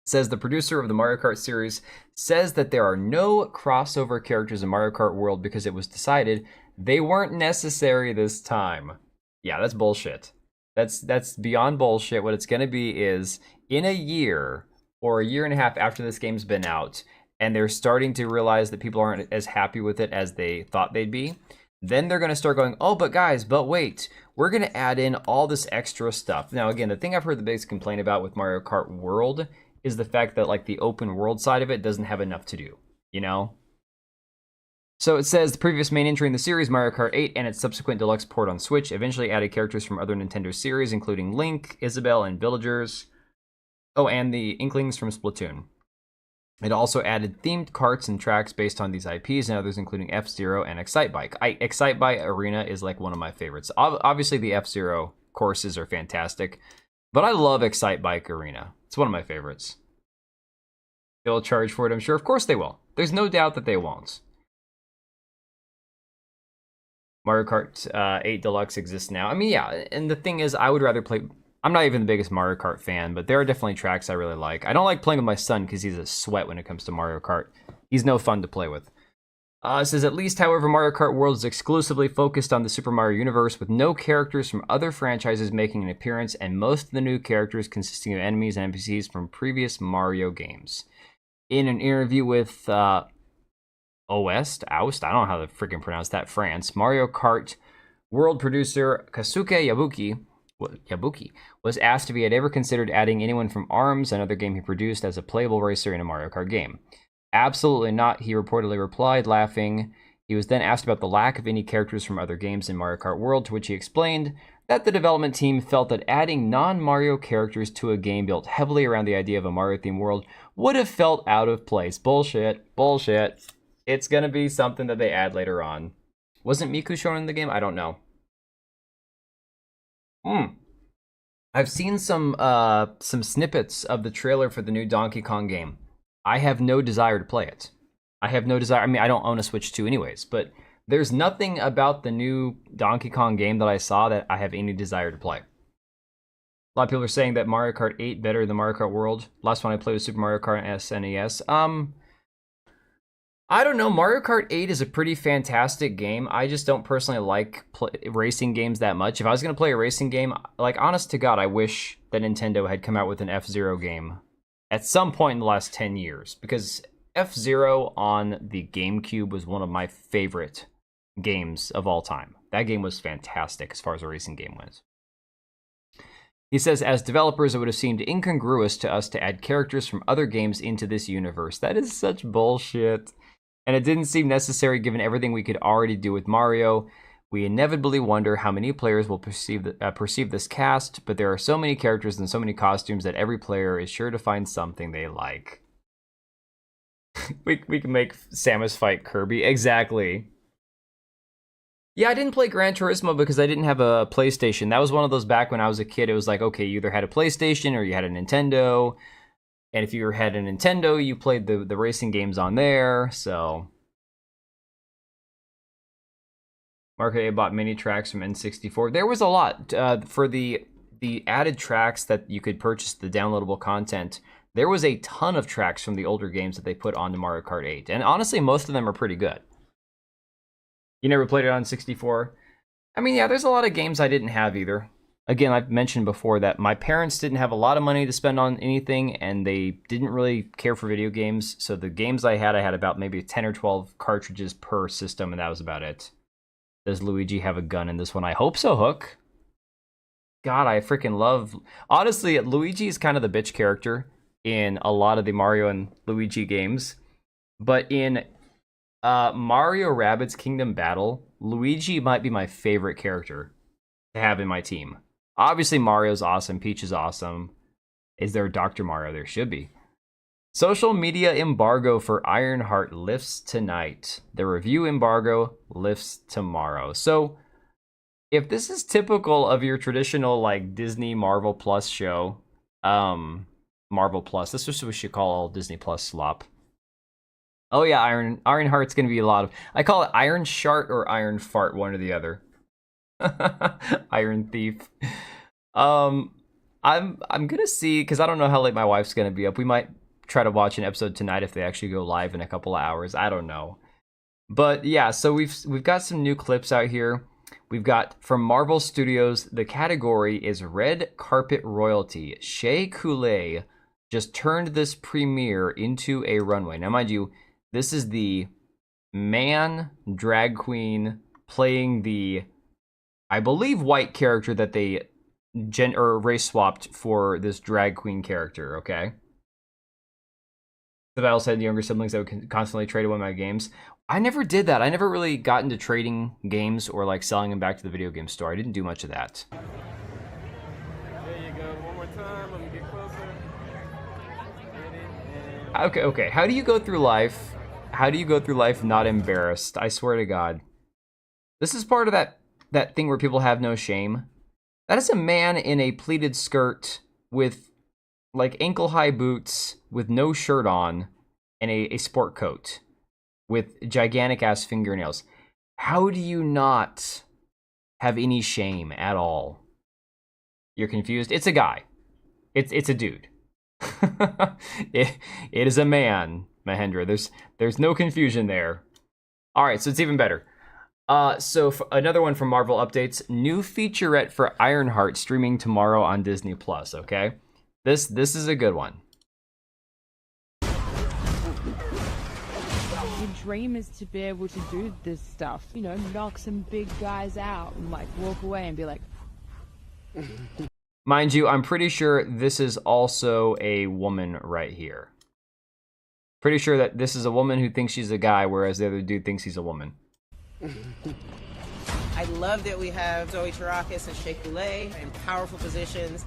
It says the producer of the Mario Kart series says that there are no crossover characters in Mario Kart World because it was decided they weren't necessary this time. Yeah, that's bullshit. That's beyond bullshit. What it's going to be is in a year or a year and a half after this game's been out, and they're starting to realize that people aren't as happy with it as they thought they'd be, then they're going to start going, oh, but guys, but wait, we're going to add in all this extra stuff. Now, again, the thing I've heard the biggest complaint about with Mario Kart World is the fact that like the open world side of it doesn't have enough to do, you know? So it says the previous main entry in the series, Mario Kart 8, and its subsequent deluxe port on Switch, eventually added characters from other Nintendo series, including Link, Isabelle, and Villagers. Oh, and the Inklings from Splatoon. It also added themed karts and tracks based on these IPs and others, including F-Zero and Excitebike. Excitebike Arena is like one of my favorites. Obviously, the F-Zero courses are fantastic, but I love Excitebike Arena. It's one of my favorites. They'll charge for it, I'm sure. Of course they will. There's no doubt that they won't. Mario Kart 8 Deluxe exists now. I mean, yeah, and the thing is, I would rather play... I'm not even the biggest Mario Kart fan, but there are definitely tracks I really like. I don't like playing with my son because he's a sweat when it comes to Mario Kart. He's no fun to play with. It says, at least, however, Mario Kart World is exclusively focused on the Super Mario universe, with no characters from other franchises making an appearance, and most of the new characters consisting of enemies and NPCs from previous Mario games. In an interview with... Oust, I don't know how to freaking pronounce that, France, Mario Kart World producer Kasuke Yabuki was asked if he had ever considered adding anyone from ARMS, another game he produced, as a playable racer in a Mario Kart game. Absolutely not, he reportedly replied, laughing. He was then asked about the lack of any characters from other games in Mario Kart World, to which he explained that the development team felt that adding non-Mario characters to a game built heavily around the idea of a Mario-themed world would have felt out of place. Bullshit. Bullshit. It's going to be something that they add later on. Wasn't Miku shown in the game? I don't know. I've seen some snippets of the trailer for the new Donkey Kong game. I have no desire to play it. I have no desire. I mean, I don't own a Switch 2 anyways, but there's nothing about the new Donkey Kong game that I saw that I have any desire to play. A lot of people are saying that Mario Kart 8 better than Mario Kart World. Last one I played was Super Mario Kart on SNES. I don't know. Mario Kart 8 is a pretty fantastic game. I just don't personally like racing games that much. If I was going to play a racing game, like, honest to God, I wish that Nintendo had come out with an F-Zero game at some point in the last 10 years. Because F-Zero on the GameCube was one of my favorite games of all time. That game was fantastic as far as a racing game went. He says, as developers, it would have seemed incongruous to us to add characters from other games into this universe. That is such bullshit. And it didn't seem necessary given everything we could already do with Mario. We inevitably wonder how many players will perceive this cast, but there are so many characters and so many costumes that every player is sure to find something they like. we can make Samus fight Kirby. Exactly. Yeah, I didn't play Gran Turismo because I didn't have a PlayStation. That was one of those back when I was a kid. It was like, okay, you either had a PlayStation or you had a Nintendo. And if you had a Nintendo, you played the racing games on there, so. Market A bought mini tracks from N64. There was a lot. For the added tracks that you could purchase, the downloadable content, there was a ton of tracks from the older games that they put onto Mario Kart 8. And honestly, most of them are pretty good. You never played it on 64? I mean, yeah, there's a lot of games I didn't have either. Again, I've mentioned before that my parents didn't have a lot of money to spend on anything, and they didn't really care for video games. So the games I had about maybe 10 or 12 cartridges per system, and that was about it. Does Luigi have a gun in this one? I hope so, Hook. God, I freaking love... Honestly, Luigi is kind of the bitch character in a lot of the Mario and Luigi games. But in Mario Rabbids Kingdom Battle, Luigi might be my favorite character to have in my team. Obviously, Mario's awesome. Peach is awesome. Is there a Dr. Mario? There should be. Social media embargo for Ironheart lifts tonight. The review embargo lifts tomorrow. So, if this is typical of your traditional, like, Disney Marvel Plus show, Marvel Plus, this is what we should call all Disney Plus slop. Oh yeah, Ironheart's gonna be a lot of... I call it Iron Shart or Iron Fart, one or the other. Iron Thief. I'm gonna see, because I don't know how late my wife's gonna be up. We might try to watch an episode tonight if they actually go live in a couple of hours. I don't know. But yeah, so we've got some new clips out here. We've got from Marvel Studios, the category is Red Carpet Royalty. Shea Coulee just turned this premiere into a runway. Now, mind you, this is the man drag queen playing the, I believe, white character that they race swapped for this drag queen character, okay? The battle said the younger siblings that would constantly trade away my games. I never did that. I never really got into trading games or like selling them back to the video game store. I didn't do much of that. There you go. One more time. Let me get closer. Okay. How do you go through life? How do you go through life not embarrassed? I swear to God. This is part of that thing where people have no shame. That is a man in a pleated skirt with like ankle-high boots with no shirt on and a sport coat with gigantic-ass fingernails. How do you not have any shame at all? You're confused? It's a guy. It's a dude. it is a man, Mahendra. There's no confusion there. All right, so it's even better. So another one from Marvel Updates. New featurette for Ironheart streaming tomorrow on Disney Plus. Okay, this is a good one. Your dream is to be able to do this stuff, you know, knock some big guys out and like walk away and be like. Mind you, I'm pretty sure this is also a woman right here. Pretty sure that this is a woman who thinks she's a guy, whereas the other dude thinks he's a woman. I love that we have Zoe Charakis and Shea Coulee in powerful positions.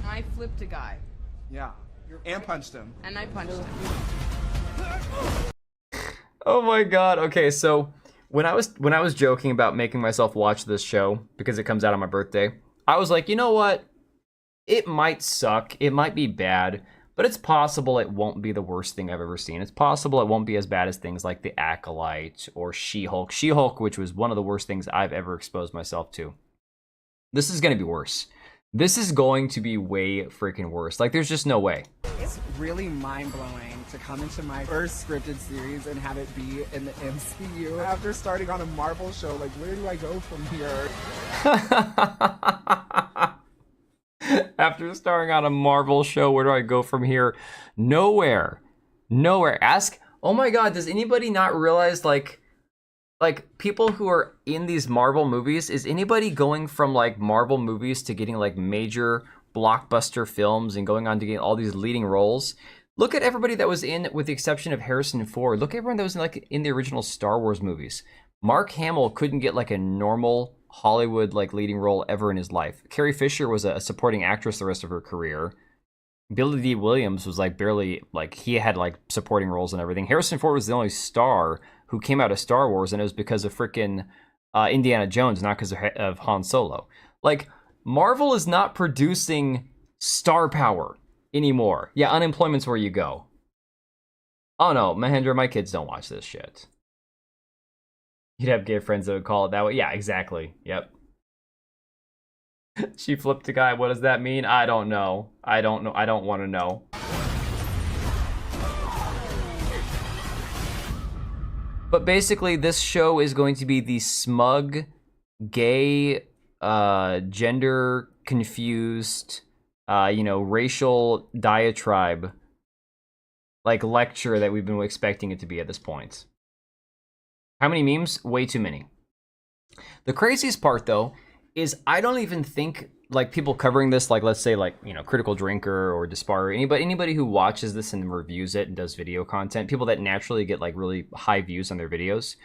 I flipped a guy. Yeah, and punched him. And I punched him. Oh my God. Okay, so when I was joking about making myself watch this show because it comes out on my birthday, I was like, you know what? It might suck. It might be bad. But it's possible it won't be the worst thing I've ever seen. It's possible it won't be as bad as things like The Acolyte or She-Hulk. She-Hulk, which was one of the worst things I've ever exposed myself to. This is going to be worse. This is going to be way freaking worse. Like, there's just no way. It's really mind-blowing to come into my first scripted series and have it be in the MCU. After starting on a Marvel show, like, where do I go from here? After starring on a Marvel show, where do I go from here? Nowhere. Nowhere. Ask, oh my god, does anybody not realize, like people who are in these Marvel movies, is anybody going from like Marvel movies to getting like major blockbuster films and going on to get all these leading roles? Look at everybody that was in, with the exception of Harrison Ford. Look at everyone that was in, like, in the original Star Wars movies. Mark Hamill couldn't get like a normal Hollywood like leading role ever in his life. Carrie Fisher was a supporting actress the rest of her career. Billy D. Williams was like barely, like, he had like supporting roles and everything. Harrison Ford was the only star who came out of Star Wars, and it was because of freaking Indiana Jones, not because of Han Solo. Like, Marvel is not producing star power anymore. Yeah, unemployment's where you go. Oh no, Mahendra, my kids don't watch this shit. You'd have gay friends that would call it that way. Yeah, exactly. Yep. She flipped a guy. What does that mean? I don't know. I don't know. I don't want to know. But basically, this show is going to be the smug, gay, gender confused, racial diatribe, like, lecture that we've been expecting it to be at this point. How many memes? Way too many. The craziest part, though, is I don't even think, like, people covering this, like, let's say, like, Critical Drinker or Dispar, anybody who watches this and reviews it and does video content, people that naturally get, like, really high views on their videos,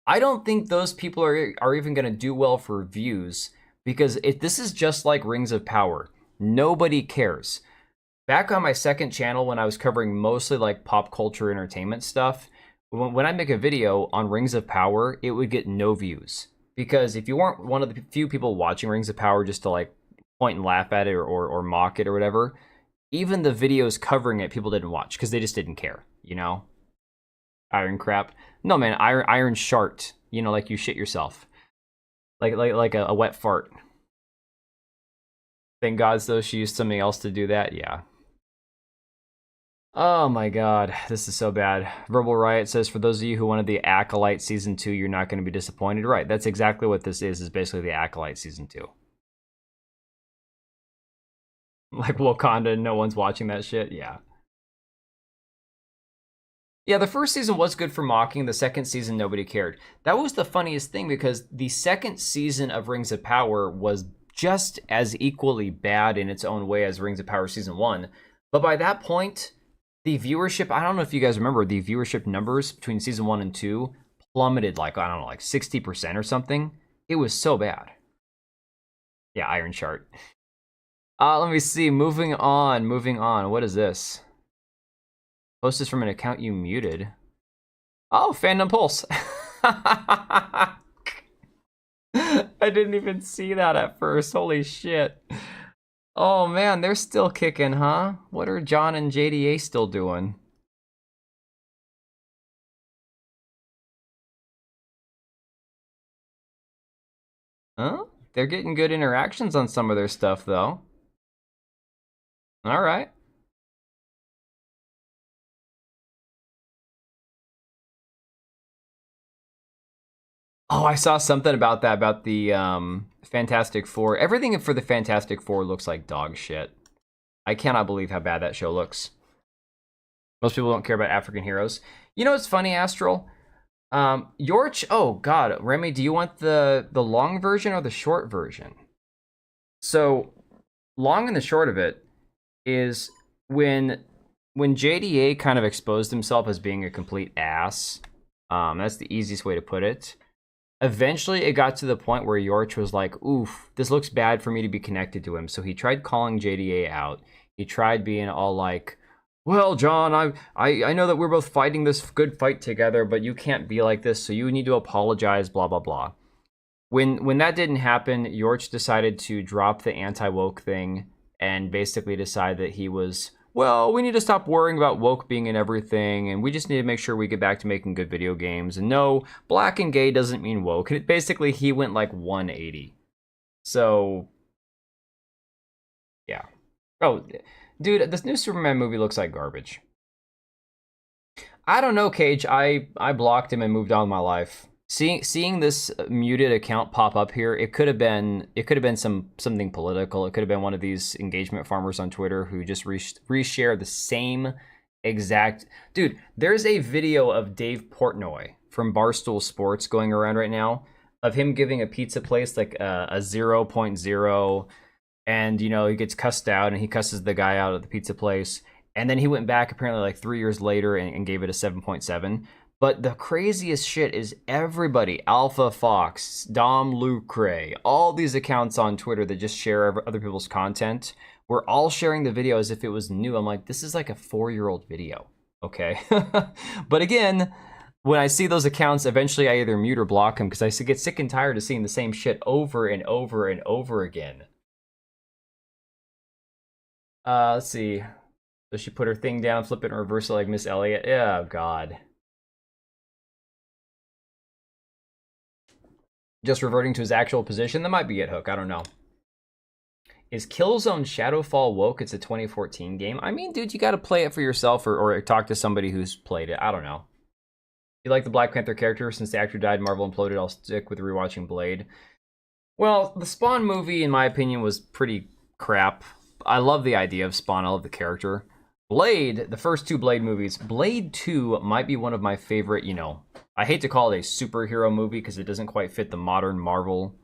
I don't think those people are even going to do well for views, because if this is just like Rings of Power, nobody cares. Back on my second channel, when I was covering mostly, like, pop culture entertainment stuff, when I make a video on Rings of Power, it would get no views. Because if you weren't one of the few people watching Rings of Power just to, like, point and laugh at it or mock it or whatever, even the videos covering it, people didn't watch because they just didn't care, Iron crap. No, man, iron shart, like you shit yourself. Like a wet fart. Thank God, though, she used something else to do that, yeah. Oh my god, this is so bad. Verbal Riot says, for those of you who wanted the Acolyte Season 2, you're not going to be disappointed. Right, that's exactly what this is basically the Acolyte Season 2. Like Wakanda, no one's watching that shit, yeah. Yeah, the first season was good for mocking, the second season nobody cared. That was the funniest thing, because the second season of Rings of Power was just as equally bad in its own way as Rings of Power Season 1. But by that point, the viewership, I don't know if you guys remember, the viewership numbers between Season 1 and 2 plummeted, like, I don't know, like 60% or something. It was so bad. Yeah, Iron Chart. Let me see, moving on. What is this? Post this from an account you muted. Oh, Fandom Pulse. I didn't even see that at first. Holy shit. Oh man, they're still kicking, huh? What are John and JDA still doing? Huh? They're getting good interactions on some of their stuff, though. All right. Oh, I saw something about that, about the Fantastic Four. Everything for the Fantastic Four looks like dog shit. I cannot believe how bad that show looks. Most people don't care about African heroes. You know what's funny, Astral? Oh god, Remy, do you want the long version or the short version? So, long and the short of it is when JDA kind of exposed himself as being a complete ass, that's the easiest way to put it. Eventually, it got to the point where Yorch was like, oof, this looks bad for me to be connected to him. So he tried calling JDA out. He tried being all like, well, John, I know that we're both fighting this good fight together, but you can't be like this, so you need to apologize, blah, blah, blah. When that didn't happen, Yorch decided to drop the anti-woke thing and basically decide that he was, well, we need to stop worrying about woke being in everything, and we just need to make sure we get back to making good video games. And no, black and gay doesn't mean woke. Basically, he went like 180. So, yeah. Oh, Dude, this new Superman movie looks like garbage. I don't know, Cage. I blocked him and moved on with my life. Seeing this muted account pop up here, it could have been something political. It could have been one of these engagement farmers on Twitter who just reshare the same exact. Dude, there's a video of Dave Portnoy from Barstool Sports going around right now of him giving a pizza place like a 0.0, and you know he gets cussed out and he cusses the guy out at the pizza place, and then he went back apparently like 3 years later and gave it a 7.7. But the craziest shit is everybody, Alpha Fox, Dom Lucre, all these accounts on Twitter that just share other people's content, we're all sharing the video as if it was new. I'm like, this is like a 4-year-old video, okay? But again, when I see those accounts, eventually I either mute or block them because I get sick and tired of seeing the same shit over and over and over again. Let's see. Does she put her thing down, flip it, and reverse it like Miss Elliott? Oh, God. Just reverting to his actual position? That might be it, Hook. I don't know. Is Killzone Shadowfall woke? It's a 2014 game. I mean, dude, you got to play it for yourself or talk to somebody who's played it. I don't know. You like the Black Panther character? Since the actor died, Marvel imploded. I'll stick with rewatching Blade. Well, the Spawn movie, in my opinion, was pretty crap. I love the idea of Spawn. I love the character. Blade, the first 2 Blade movies. Blade 2 might be one of my favorite, you know, I hate to call it a superhero movie because it doesn't quite fit the modern Marvel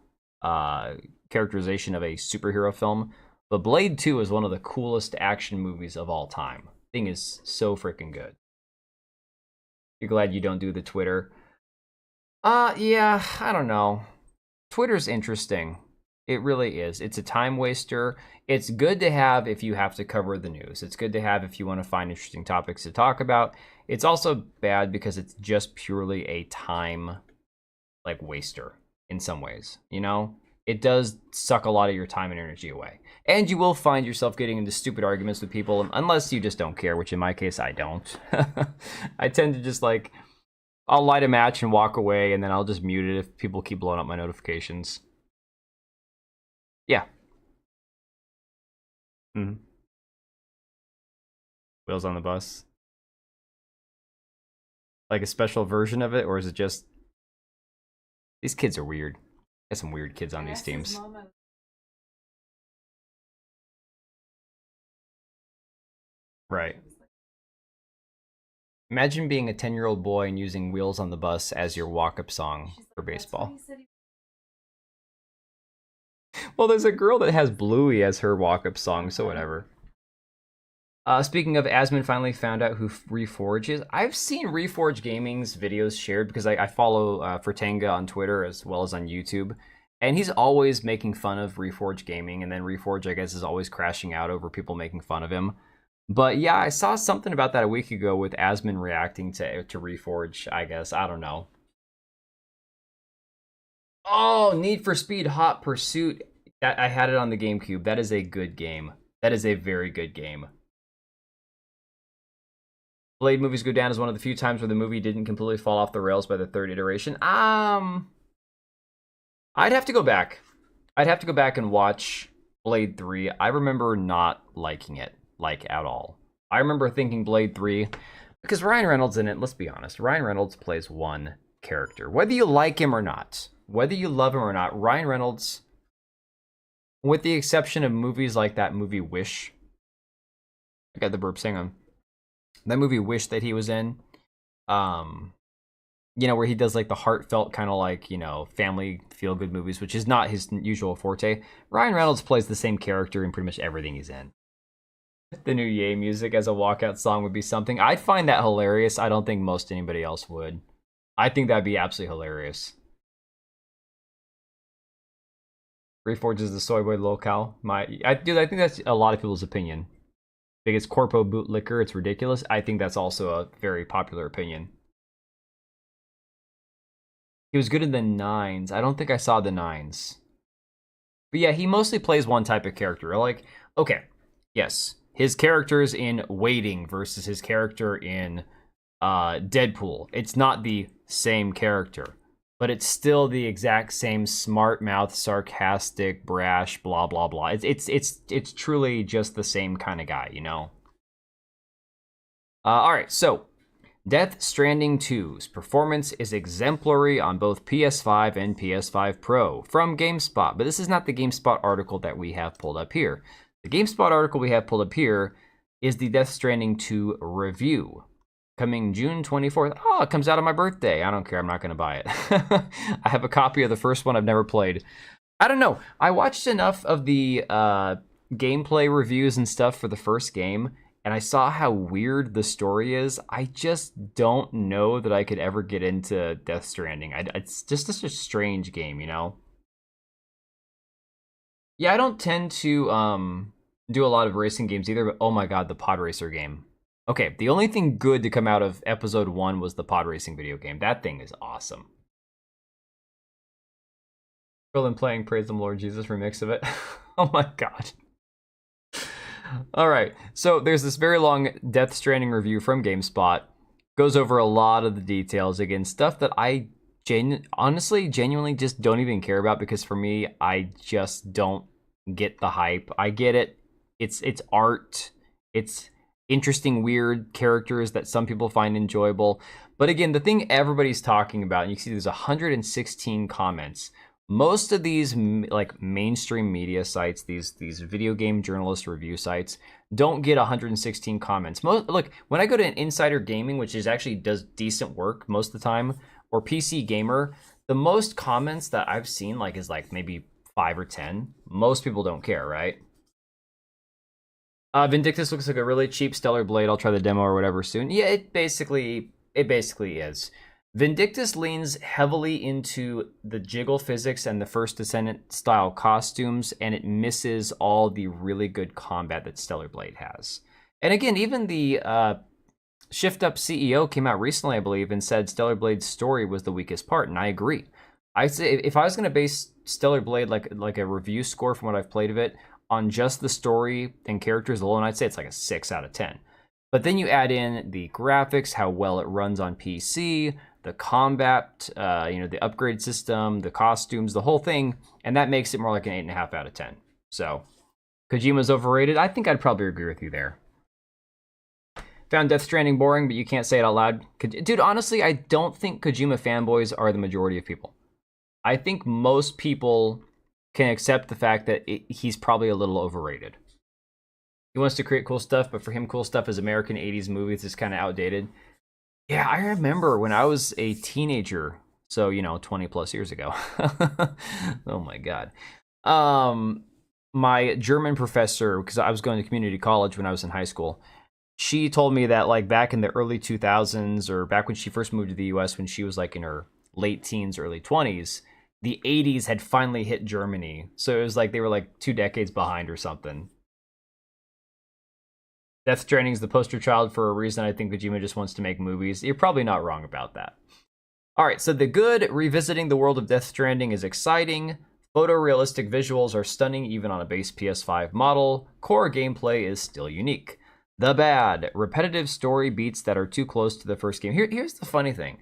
characterization of a superhero film. But Blade 2 is one of the coolest action movies of all time. Thing is so freaking good. You're glad you don't do the Twitter. Yeah, I don't know. Twitter's interesting. It really is. It's a time waster. It's good to have if you have to cover the news. It's good to have if you want to find interesting topics to talk about. It's also bad because it's just purely a time like waster in some ways, you know? It does suck a lot of your time and energy away. And you will find yourself getting into stupid arguments with people unless you just don't care, which in my case I don't. I tend to just like I'll light a match and walk away, and then I'll just mute it if people keep blowing up my notifications. Yeah. Wheels on the Bus. Like a special version of it, or is it just... These kids are weird. There's some weird kids on these teams. Right. Imagine being a 10-year-old boy and using Wheels on the Bus as your walk-up song for baseball. Well, there's a girl that has Bluey as her walk-up song, so whatever. Speaking of, Asmon finally found out who Reforge is. I've seen Reforge Gaming's videos shared because I follow Fertanga on Twitter as well as on YouTube. And he's always making fun of Reforge Gaming, and then Reforge, I guess, is always crashing out over people making fun of him. But yeah, I saw something about that a week ago with Asmon reacting to Reforge, I guess. I don't know. Oh, Need for Speed Hot Pursuit. I had it on the GameCube. That is a good game. That is a very good game. Blade movies go down as one of the few times where the movie didn't completely fall off the rails by the 3rd iteration. I'd have to go back. I'd have to go back and watch Blade 3. I remember not liking it, like, at all. I remember thinking Blade 3, because Ryan Reynolds in it, let's be honest, Ryan Reynolds plays one character. Whether you like him or not, whether you love him or not, Ryan Reynolds, with the exception of movies like that movie Wish, I got the burp, hang on. That movie Wish that he was in, you know, where he does like the heartfelt kind of like, you know, family feel-good movies, which is not his usual forte. Ryan Reynolds plays the same character in pretty much everything he's in. The new Yay music as a walkout song would be something. I'd find that hilarious. I don't think most anybody else would. I think that'd be absolutely hilarious. Reforge is the soy boy locale. I think that's a lot of people's opinion. Biggest corpo bootlicker, it's ridiculous. I think that's also a very popular opinion. He was good in the 9s. I don't think I saw the 9s. But yeah, he mostly plays one type of character. Like, okay, yes, his characters in Waiting versus his character in Deadpool. It's not the same character. but it's still the exact same smart mouth, sarcastic, brash, blah blah blah. It's truly just the same kind of guy, you know. All right, so Death Stranding 2's performance is exemplary on both PS5 and PS5 Pro from GameSpot, but this is not the GameSpot article that we have pulled up here. The GameSpot article we have pulled up here is the Death Stranding 2 review, coming June 24th. Oh, it comes out on my birthday. I don't care. I'm not going to buy it. I have a copy of the first one I've never played. I don't know. I watched enough of the gameplay reviews and stuff for the first game, and I saw how weird the story is. I just don't know that I could ever get into Death Stranding. It's just such a strange game, you know? Yeah, I don't tend to do a lot of racing games either, but oh my god, the pod racer game. Okay, the only thing good to come out of episode 1 was the pod racing video game. That thing is awesome. Krillin playing Praise the Lord Jesus remix of it. Oh my god. All right, so there's this very long Death Stranding review from GameSpot. Goes over a lot of the details. Again, stuff that I honestly, genuinely just don't even care about, because for me, I just don't get the hype. I get it. It's art. It's interesting, weird characters that some people find enjoyable. But again, the thing everybody's talking about, and you can see there's 116 comments. Most of these like mainstream media sites, these video game journalist review sites, don't get 116 comments. Look, when I go to an Insider Gaming, which is actually does decent work most of the time, or PC Gamer, the most comments that I've seen is maybe 5 or 10. Most people don't care, right? Vindictus looks like a really cheap Stellar Blade. I'll try the demo or whatever soon. Yeah, it basically is. Vindictus leans heavily into the jiggle physics and the First Descendant style costumes, and it misses all the really good combat that Stellar Blade has. And again, even the Shift Up CEO came out recently, I believe, and said Stellar Blade's story was the weakest part, and I agree. I say if I was going to base Stellar Blade like a review score from what I've played of it on just the story and characters alone, I'd say it's like a 6 out of 10. But then you add in the graphics, how well it runs on PC, the combat, the upgrade system, the costumes, the whole thing, and that makes it more like an 8.5 out of 10. So, Kojima's overrated? I think I'd probably agree with you there. Found Death Stranding boring, but you can't say it out loud. Dude, honestly, I don't think Kojima fanboys are the majority of people. I think most people can accept the fact that he's probably a little overrated. He wants to create cool stuff, but for him, cool stuff is American 80s movies is kind of outdated. Yeah, I remember when I was a teenager, so, 20 plus years ago. Oh my God. My German professor, because I was going to community college when I was in high school, she told me that back in the early 2000s, or back when she first moved to the US, when she was in her late teens, early 20s, the 80s had finally hit Germany. So it was they were 2 decades behind or something. Death Stranding is the poster child for a reason. I think Kojima just wants to make movies. You're probably not wrong about that. All right, so the good, revisiting the world of Death Stranding is exciting. Photorealistic visuals are stunning even on a base PS5 model. Core gameplay is still unique. The bad, repetitive story beats that are too close to the first game. Here's the funny thing.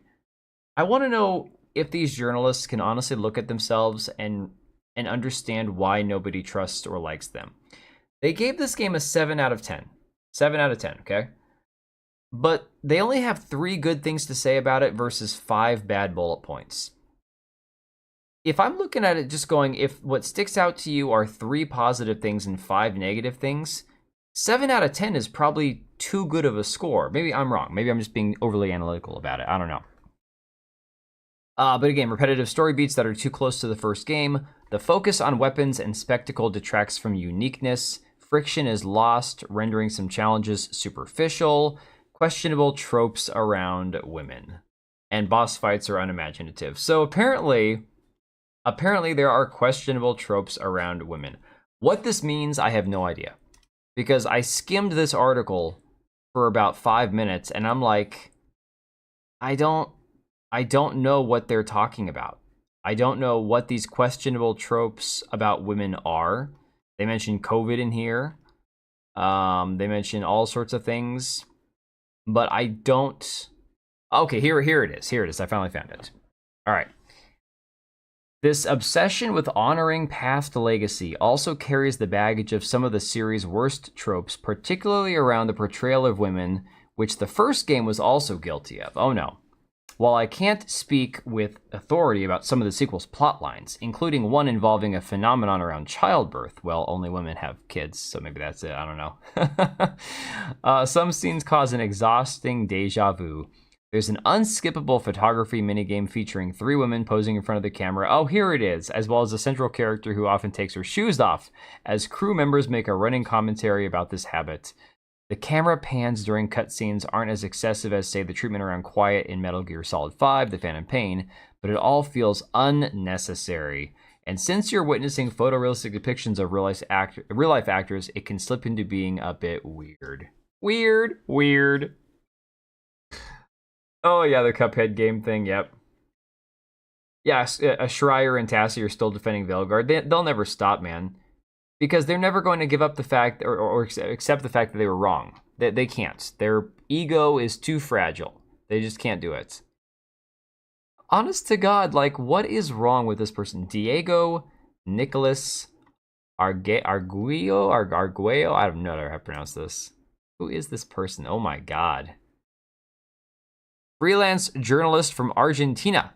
I want to know if these journalists can honestly look at themselves and understand why nobody trusts or likes them. They gave this game a 7 out of 10. 7 out of 10, okay? But they only have 3 good things to say about it versus 5 bad bullet points. If I'm looking at it just going, if what sticks out to you are 3 positive things and 5 negative things, 7 out of 10 is probably too good of a score. Maybe I'm wrong. Maybe I'm just being overly analytical about it. I don't know. But again, repetitive story beats that are too close to the first game. The focus on weapons and spectacle detracts from uniqueness. Friction is lost, rendering some challenges superficial. Questionable tropes around women. And boss fights are unimaginative. So apparently there are questionable tropes around women. What this means, I have no idea. Because I skimmed this article for about 5 minutes, and I'm like, I don't know what they're talking about. I don't know what these questionable tropes about women are. They mentioned COVID in here. They mentioned all sorts of things. But I don't... Okay, here it is. Here it is. I finally found it. All right. This obsession with honoring past legacy also carries the baggage of some of the series' worst tropes, particularly around the portrayal of women, which the first game was also guilty of. Oh no. While I can't speak with authority about some of the sequel's plotlines, including one involving a phenomenon around childbirth, well, only women have kids, so maybe that's it, I don't know. Some scenes cause an exhausting deja vu. There's an unskippable photography minigame featuring 3 women posing in front of the camera. Oh, here it is, as well as a central character who often takes her shoes off, as crew members make a running commentary about this habit. The camera pans during cutscenes aren't as excessive as, say, the treatment around Quiet in Metal Gear Solid 5, The Phantom Pain, but it all feels unnecessary. And since you're witnessing photorealistic depictions of real-life actors, it can slip into being a bit weird. Weird. Oh yeah, the Cuphead game thing, yep. Yeah, Schreier and Tassie are still defending Veilguard. They'll never stop, man. Because they're never going to give up the fact or accept the fact that they were wrong. They can't. Their ego is too fragile. They just can't do it. Honest to God, like, what is wrong with this person? Diego Nicholas Arguello? I don't know how to pronounce this. Who is this person? Oh my God. Freelance journalist from Argentina.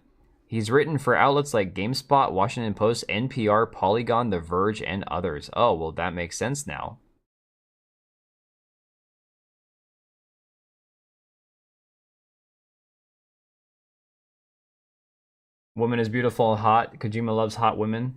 He's written for outlets like GameSpot, Washington Post, NPR, Polygon, The Verge, and others. Oh, well, that makes sense now. Woman is beautiful and hot. Kojima loves hot women.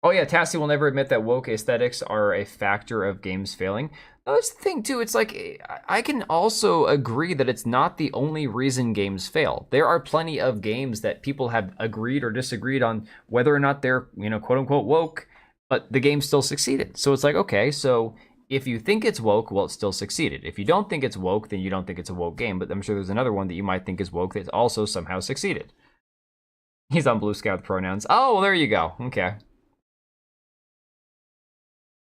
Oh yeah, Tassie will never admit that woke aesthetics are a factor of games failing. That's the thing too, it's like, I can also agree that it's not the only reason games fail. There are plenty of games that people have agreed or disagreed on whether or not they're, quote unquote woke, but the game still succeeded. So it's like, okay, so if you think it's woke, well, it still succeeded. If you don't think it's woke, then you don't think it's a woke game, but I'm sure there's another one that you might think is woke that also somehow succeeded. He's on Blue Sky with pronouns. Oh, well, there you go, okay.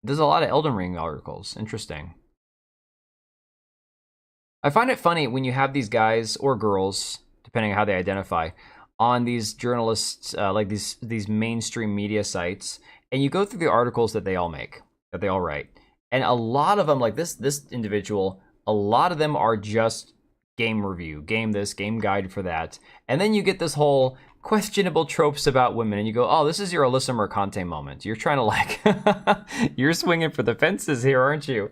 There's a lot of Elden Ring articles. Interesting. I find it funny when you have these guys or girls, depending on how they identify, on these journalists, like these mainstream media sites, and you go through the articles that they all make, that they all write, and a lot of them, like this individual, a lot of them are just game review, game this, game guide for that, and then you get this whole questionable tropes about women, and you go, oh, this is your Alyssa Mercante moment. You're trying to like, you're swinging for the fences here, aren't you?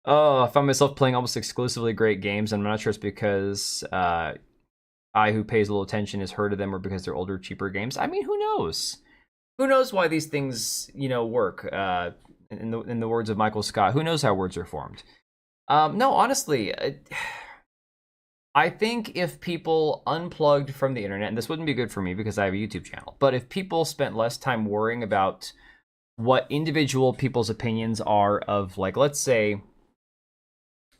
Oh, I find myself playing almost exclusively great games, and I'm not sure it's because I, who pays little attention, has heard of them, or because they're older, cheaper games. I mean, who knows? Who knows why these things, work? In the words of Michael Scott, who knows how words are formed? No, honestly, I think if people unplugged from the internet, and this wouldn't be good for me because I have a YouTube channel, but if people spent less time worrying about what individual people's opinions are of, like, let's say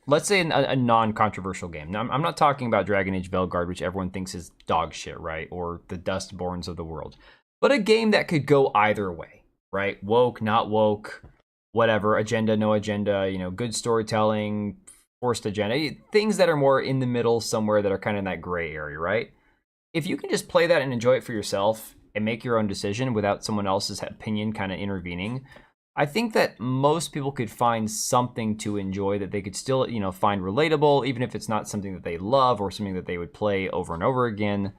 a non-controversial game. Now, I'm not talking about Dragon Age Veilguard, which everyone thinks is dog shit, right? Or the Dustborns of the world. But a game that could go either way, right? Woke, not woke, whatever, agenda, no agenda, good storytelling, forced agenda, things that are more in the middle somewhere that are kind of in that gray area, right? If you can just play that and enjoy it for yourself and make your own decision without someone else's opinion kind of intervening, I think that most people could find something to enjoy that they could still, find relatable, even if it's not something that they love or something that they would play over and over again.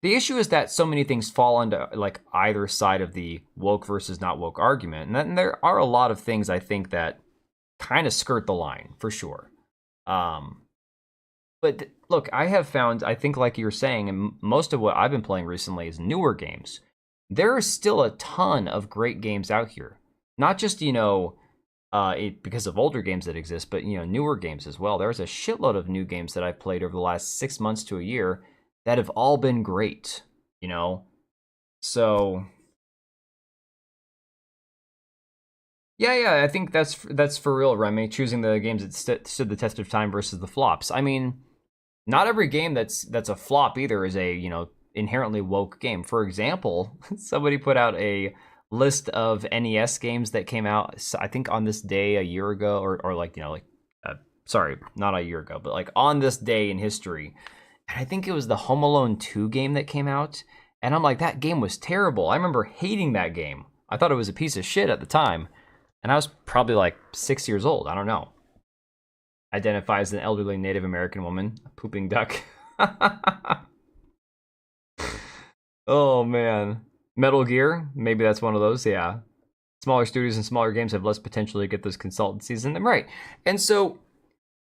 The issue is that so many things fall into like either side of the woke versus not woke argument. And then there are a lot of things I think that kind of skirt the line for sure. But look, I have found, I think like you're saying, and most of what I've been playing recently is newer games. There is still a ton of great games out here. Not just, because of older games that exist, but, newer games as well. There's a shitload of new games that I've played over the last 6 months to a year that have all been great, So, yeah, I think that's for real, Remy, choosing the games that stood the test of time versus the flops. I mean, not every game that's a flop either is a, inherently woke game. For example, somebody put out a list of NES games that came out, I think on this day a year ago, or sorry, not a year ago, but like on this day in history, and I think it was the Home Alone 2 game that came out. And I'm like, that game was terrible. I remember hating that game. I thought it was a piece of shit at the time. And I was probably like 6 years old. I don't know. Identifies as an elderly Native American woman. A pooping duck. Oh, man. Metal Gear. Maybe that's one of those. Yeah. Smaller studios and smaller games have less potential to get those consultancies in them. Right. And so,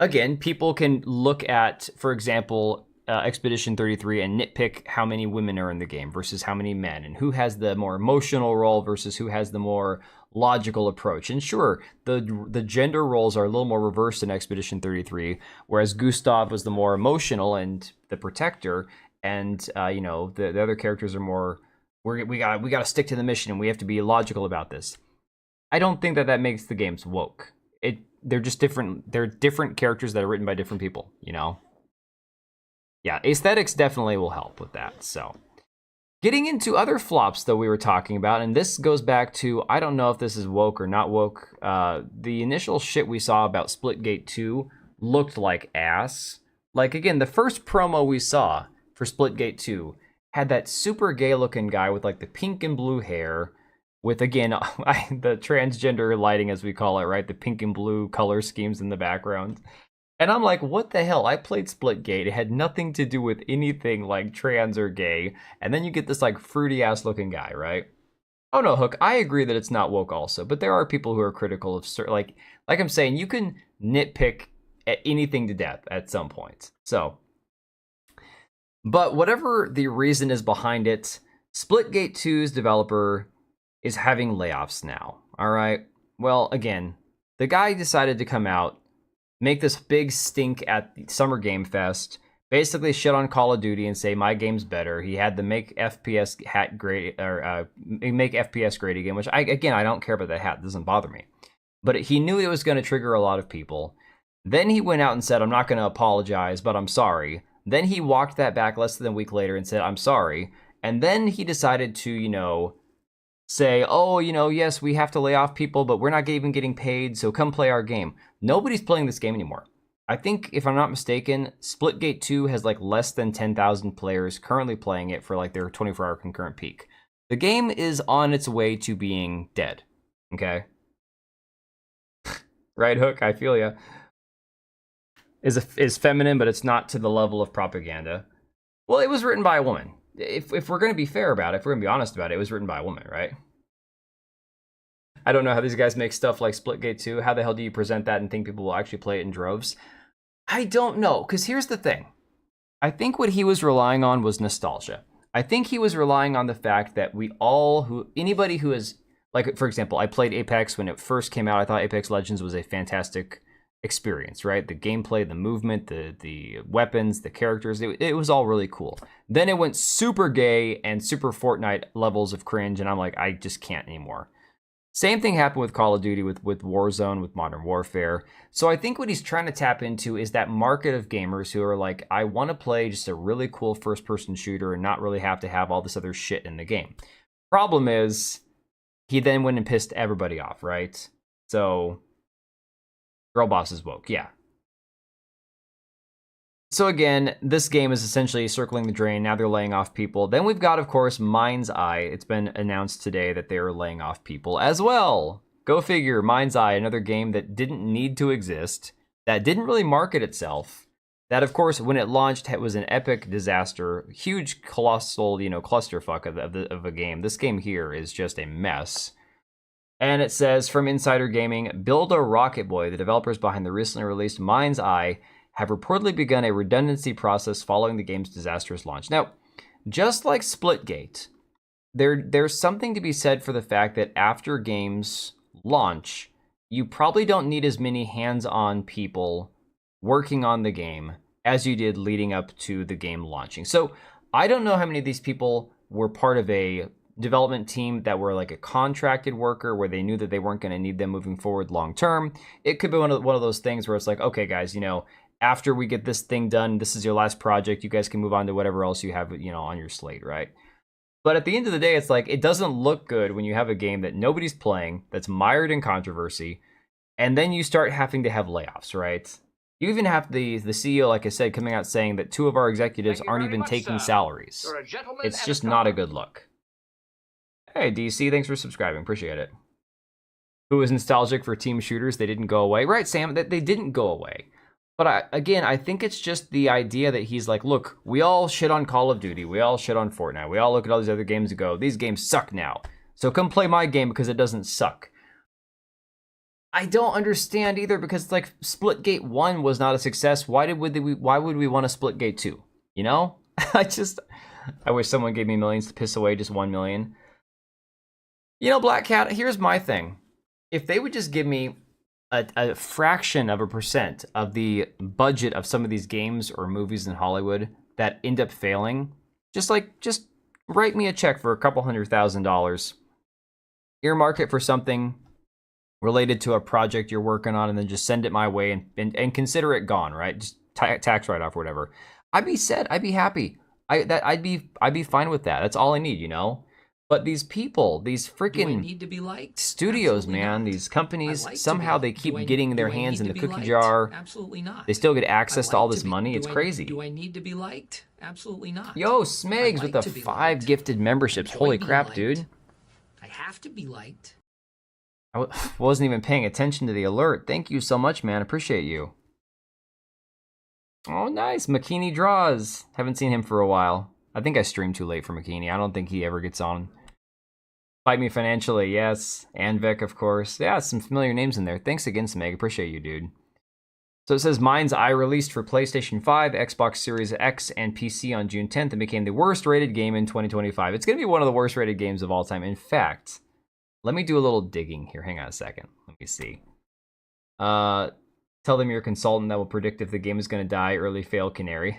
again, people can look at, for example, Expedition 33 and nitpick how many women are in the game versus how many men, and who has the more emotional role versus who has the more logical approach. And sure, the gender roles are a little more reversed in Expedition 33, whereas Gustav was the more emotional and the protector, and you know, the other characters are more, we got to stick to the mission and we have to be logical about this. I don't think that makes the games woke. They're just different. They're different characters that are written by different people, you know. Yeah, aesthetics definitely will help with that. So, getting into other flops that we were talking about, and this goes back to, I don't know if this is woke or not woke. The initial shit we saw about Splitgate 2 looked like ass. Like, again, the first promo we saw for Splitgate 2 had that super gay looking guy with like the pink and blue hair, with, again, the transgender lighting, as we call it, right? The pink and blue color schemes in the background. And I'm like, what the hell? I played Splitgate. It had nothing to do with anything like trans or gay. And then you get this like fruity ass looking guy, right? Oh no, Hook, I agree that it's not woke also, but there are people who are critical of certain, like I'm saying, you can nitpick at anything to death at some point. So, but whatever the reason is behind it, Splitgate 2's developer is having layoffs now. All right. Well, again, the guy decided to come out, make this big stink at the Summer Game Fest, basically shit on Call of Duty and say my game's better. He had the make FPS hat great, or make FPS great again, which I don't care about that hat. It doesn't bother me. But he knew it was going to trigger a lot of people. Then he went out and said, I'm not going to apologize, but I'm sorry. Then he walked that back less than a week later and said, I'm sorry. And then he decided to, you know, say, oh, you know, yes, we have to lay off people, but we're not even getting paid, so come play our game. Nobody's playing this game anymore. I think, if I'm not mistaken, Splitgate 2 has like less than 10,000 players currently playing it for like their 24-hour concurrent peak. The game is on its way to being dead. Okay? Right, Hook? I feel ya. Is feminine, but it's not to the level of propaganda. Well, it was written by a woman. If we're going to be fair about it, if we're going to be honest about it, it was written by a woman, right? I don't know how these guys make stuff like Splitgate 2. How the hell do you present that and think people will actually play it in droves? I don't know, because here's the thing. I think what he was relying on was nostalgia. I think he was relying on the fact that anybody who is, like, for example, I played Apex when it first came out. I thought Apex Legends was a fantastic experience, right? The gameplay, the movement, the weapons, the characters, it was all really cool. Then it went super gay and super Fortnite levels of cringe, and I'm like, I just can't anymore. Same thing happened with Call of Duty, with Warzone, with Modern Warfare. So I think what he's trying to tap into is that market of gamers who are like, I want to play just a really cool first-person shooter and not really have to have all this other shit in the game. Problem is, he then went and pissed everybody off, right? So, girl boss is woke, yeah. So again, this game is essentially circling the drain. Now they're laying off people. Then we've got, of course, Mindseye. It's been announced today that they are laying off people as well. Go figure, Mindseye, another game that didn't need to exist, that didn't really market itself, that, of course, when it launched, it was an epic disaster, huge, colossal, clusterfuck of a game. This game here is just a mess. And it says, from Insider Gaming, Build a Rocket Boy, the developers behind the recently released Mindseye, have reportedly begun a redundancy process following the game's disastrous launch. Now, just like Splitgate, there's something to be said for the fact that after games launch, you probably don't need as many hands-on people working on the game as you did leading up to the game launching. So I don't know how many of these people were part of a development team that were like a contracted worker where they knew that they weren't going to need them moving forward long term. It could be one of those things where it's like, okay, guys, after we get this thing done, this is your last project. You guys can move on to whatever else you have, on your slate, right? But at the end of the day, it's like, it doesn't look good when you have a game that nobody's playing, that's mired in controversy, and then you start having to have layoffs, right? You even have the CEO, like I said, coming out saying that 2 of our executives aren't even taking salaries. It's just not a good look. Hey, DC, thanks for subscribing. Appreciate it. Who is nostalgic for team shooters? They didn't go away. Right, Sam, they didn't go away. But I think it's just the idea that he's like, look, we all shit on Call of Duty. We all shit on Fortnite. We all look at all these other games and go, these games suck now. So come play my game because it doesn't suck. I don't understand either, because like Splitgate 1 was not a success. Why would we want a Splitgate 2? You know? I wish someone gave me millions to piss away just 1 million. You know, Black Cat, here's my thing. If they would just give me a fraction of a percent of the budget of some of these games or movies in Hollywood that end up failing, just write me a check for a couple $100,000. Earmark it for something related to a project you're working on, and then just send it my way and consider it gone, right? Just tax write-off or whatever. I'd be set. I'd be happy. I'd be fine with that. That's all I need, you know? But these people, these freaking need to be liked? studios, Absolutely man, not. these companies, Like somehow they keep getting their hands in the cookie jar. Absolutely not. They still get access to all this money. It's crazy. Do I need to be liked? Absolutely not. Yo, Smegs with the 5 gifted memberships. Holy crap, dude. I have to be liked. I wasn't even paying attention to the alert. Thank you so much, man. Appreciate you. Oh, nice. McKinney draws. Haven't seen him for a while. I think I streamed too late for McKinney. I don't think he ever gets on. Fight me financially, yes. Anvik, of course. Yeah, some familiar names in there. Thanks again, Smeg. Appreciate you, dude. So it says Mindseye released for PlayStation 5, Xbox Series X, and PC on June 10th and became the worst rated game in 2025. It's going to be one of the worst rated games of all time. In fact, let me do a little digging here. Hang on a second. Let me see. Tell them you're a consultant that will predict if the game is going to die. Early fail canary.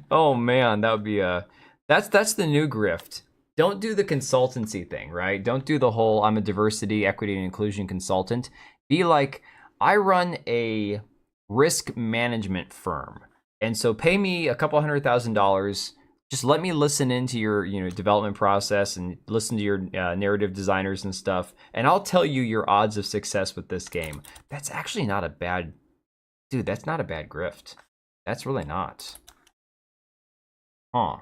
Oh man, that would be a... That's the new grift. Don't do the consultancy thing, right? Don't do the whole I'm a diversity, equity, and inclusion consultant. Be like, I run a risk management firm, and so pay me a couple $100,000. Just let me listen into your development process and listen to your narrative designers and stuff, and I'll tell you your odds of success with this game. That's actually not a bad... Dude, that's not a bad grift. That's really not. Huh.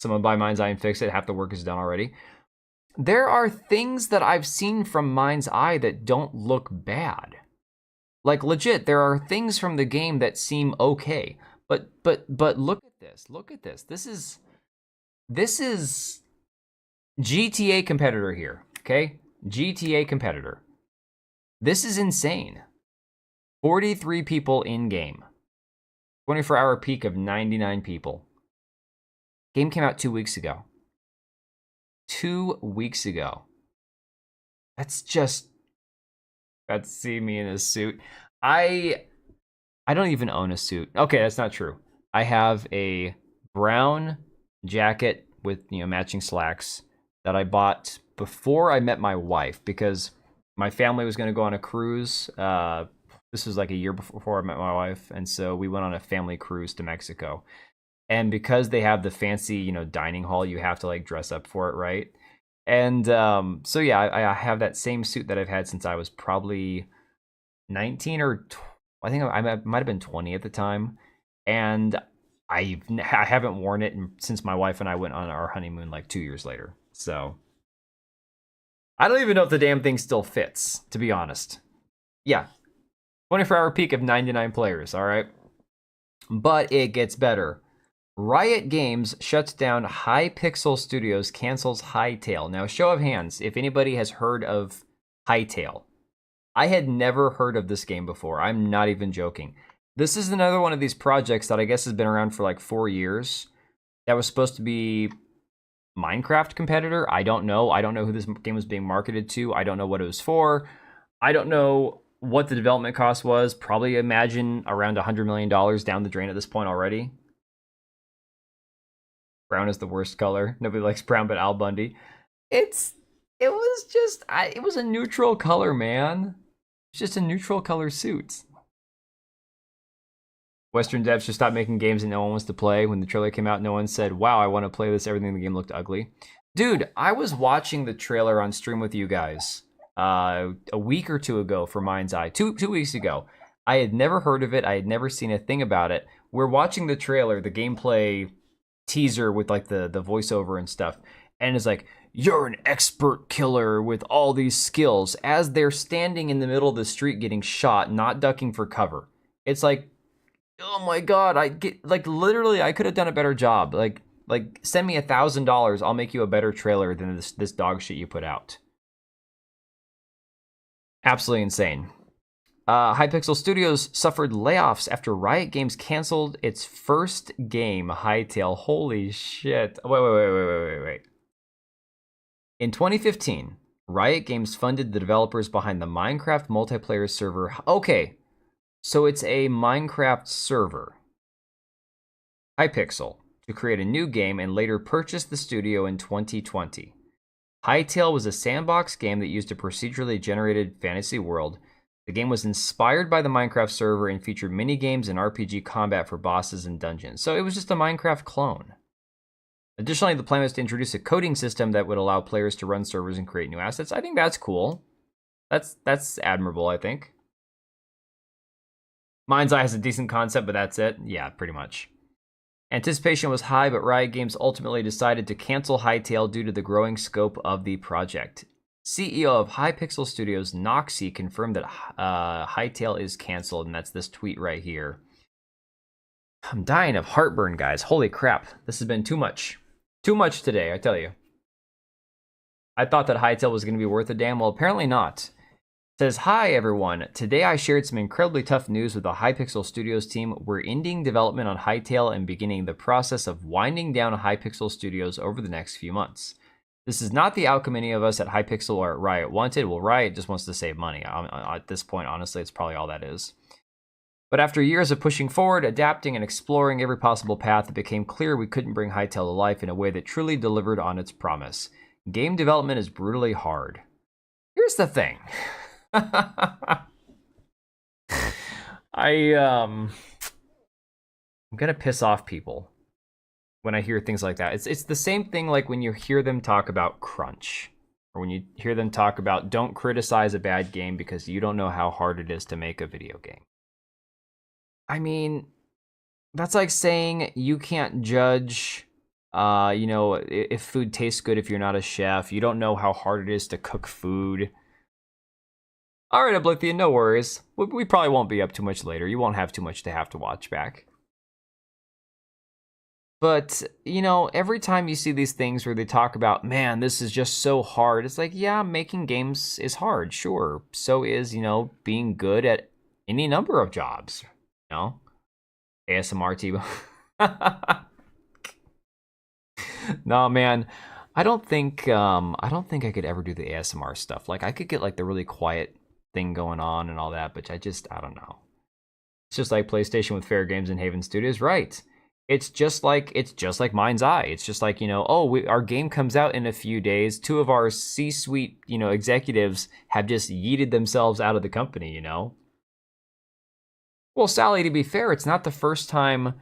Someone buy Mindseye and fix it. Half the work is done already. There are things that I've seen from Mindseye that don't look bad. Like legit, there are things from the game that seem okay. But look at this. Look at this. This is GTA competitor here. Okay? GTA competitor. This is insane. 43 people in game. 24-hour peak of 99 people. Game came out 2 weeks ago. 2 weeks ago. That's see me in a suit. I don't even own a suit. Okay, that's not true. I have a brown jacket with matching slacks that I bought before I met my wife, because my family was going to go on a cruise. This was like a year before I met my wife, and so we went on a family cruise to Mexico. And because they have the fancy, dining hall, you have to like dress up for it, right? And so yeah, I have that same suit that I've had since I was probably 19 or I think I might have been 20 at the time. And I haven't worn it since my wife and I went on our honeymoon like 2 years later. So I don't even know if the damn thing still fits, to be honest. Yeah, 24-hour peak of 99 players, all right? But it gets better. Riot Games shuts down Hypixel Studios, cancels Hytale. Now, show of hands, if anybody has heard of Hytale. I had never heard of this game before. I'm not even joking. This is another one of these projects that I guess has been around for like 4 years. That was supposed to be Minecraft competitor. I don't know. I don't know who this game was being marketed to. I don't know what it was for. I don't know what the development cost was. Probably imagine around $100 million down the drain at this point already. Brown is the worst color. Nobody likes brown but Al Bundy. It was a neutral color, man. It's just a neutral color suit. Western devs should stop making games that no one wants to play. When the trailer came out, no one said, wow, I want to play this. Everything in the game looked ugly. Dude, I was watching the trailer on stream with you guys a week or two ago for Mindseye. Two weeks ago. I had never heard of it. I had never seen a thing about it. We're watching the trailer, the gameplay teaser with like the voiceover and stuff. And it's like, you're an expert killer with all these skills, as they're standing in the middle of the street getting shot, not ducking for cover. It's like, oh my God, I get like literally I could have done a better job. Like send me $1,000, I'll make you a better trailer than this dog shit you put out. Absolutely insane. Hypixel Studios suffered layoffs after Riot Games canceled its first game, Hytale. Holy shit. Wait. In 2015, Riot Games funded the developers behind the Minecraft multiplayer server. Okay, so it's a Minecraft server, Hypixel, to create a new game and later purchased the studio in 2020. Hytale was a sandbox game that used a procedurally generated fantasy world. The game was inspired by the Minecraft server and featured mini-games and RPG combat for bosses and dungeons. So it was just a Minecraft clone. Additionally, the plan was to introduce a coding system that would allow players to run servers and create new assets. I think that's cool. That's admirable, I think. Mindseye has a decent concept, but that's it. Yeah, pretty much. Anticipation was high, but Riot Games ultimately decided to cancel Hytale due to the growing scope of the project. CEO of Hypixel Studios, Noxy, confirmed that Hytale is canceled, and that's this tweet right here. I'm dying of heartburn, guys. Holy crap. This has been too much. Too much today, I tell you. I thought that Hytale was going to be worth a damn. Well, apparently not. It says, hi, everyone. Today I shared some incredibly tough news with the Hypixel Studios team. We're ending development on Hytale and beginning the process of winding down Hypixel Studios over the next few months. This is not the outcome any of us at Hypixel or at Riot wanted. Well, Riot just wants to save money. At this point, honestly, it's probably all that is. But after years of pushing forward, adapting, and exploring every possible path, it became clear we couldn't bring Hytale to life in a way that truly delivered on its promise. Game development is brutally hard. Here's the thing. I'm gonna piss off people when I hear things like that. It's the same thing like when you hear them talk about crunch, or when you hear them talk about don't criticize a bad game because you don't know how hard it is to make a video game. I mean, that's like saying you can't judge, if food tastes good if you're not a chef. You don't know how hard it is to cook food. All right, Oblivion, no worries. We probably won't be up too much later. You won't have too much to have to watch back. But, every time you see these things where they talk about, man, this is just so hard, it's like, yeah, making games is hard, sure. So is, being good at any number of jobs, ASMR Tebow. No, man, I don't think I could ever do the ASMR stuff. Like, I could get like the really quiet thing going on and all that, but I don't know. It's just like PlayStation with Fair Games and Haven Studios, right? It's just like Mindseye. It's just like, our game comes out in a few days. Two of our C-suite, executives have just yeeted themselves out of the company, Well, Sally, to be fair, it's not the first time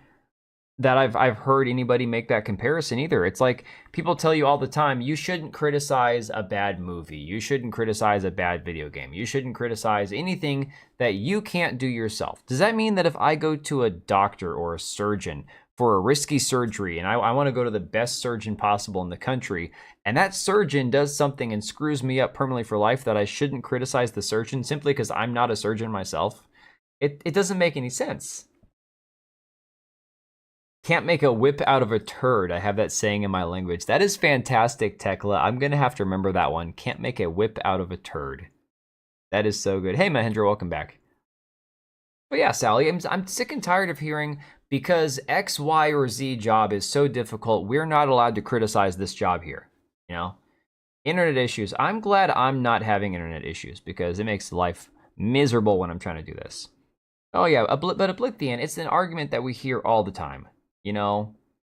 that I've heard anybody make that comparison either. It's like people tell you all the time, you shouldn't criticize a bad movie. You shouldn't criticize a bad video game. You shouldn't criticize anything that you can't do yourself. Does that mean that if I go to a doctor or a surgeon for a risky surgery and I want to go to the best surgeon possible in the country, and that surgeon does something and screws me up permanently for life, that I shouldn't criticize the surgeon simply because I'm not a surgeon myself? It doesn't make any sense. Can't make a whip out of a turd. I have that saying in my language. That is fantastic, Tekla. I'm going to have to remember that one. Can't make a whip out of a turd. That is so good. Hey, Mahendra, welcome back. But yeah, Sally, I'm sick and tired of hearing because X, Y, or Z job is so difficult, we're not allowed to criticize this job here. Internet issues. I'm glad I'm not having internet issues because it makes life miserable when I'm trying to do this. Oh yeah, but Oblivion, it's an argument that we hear all the time.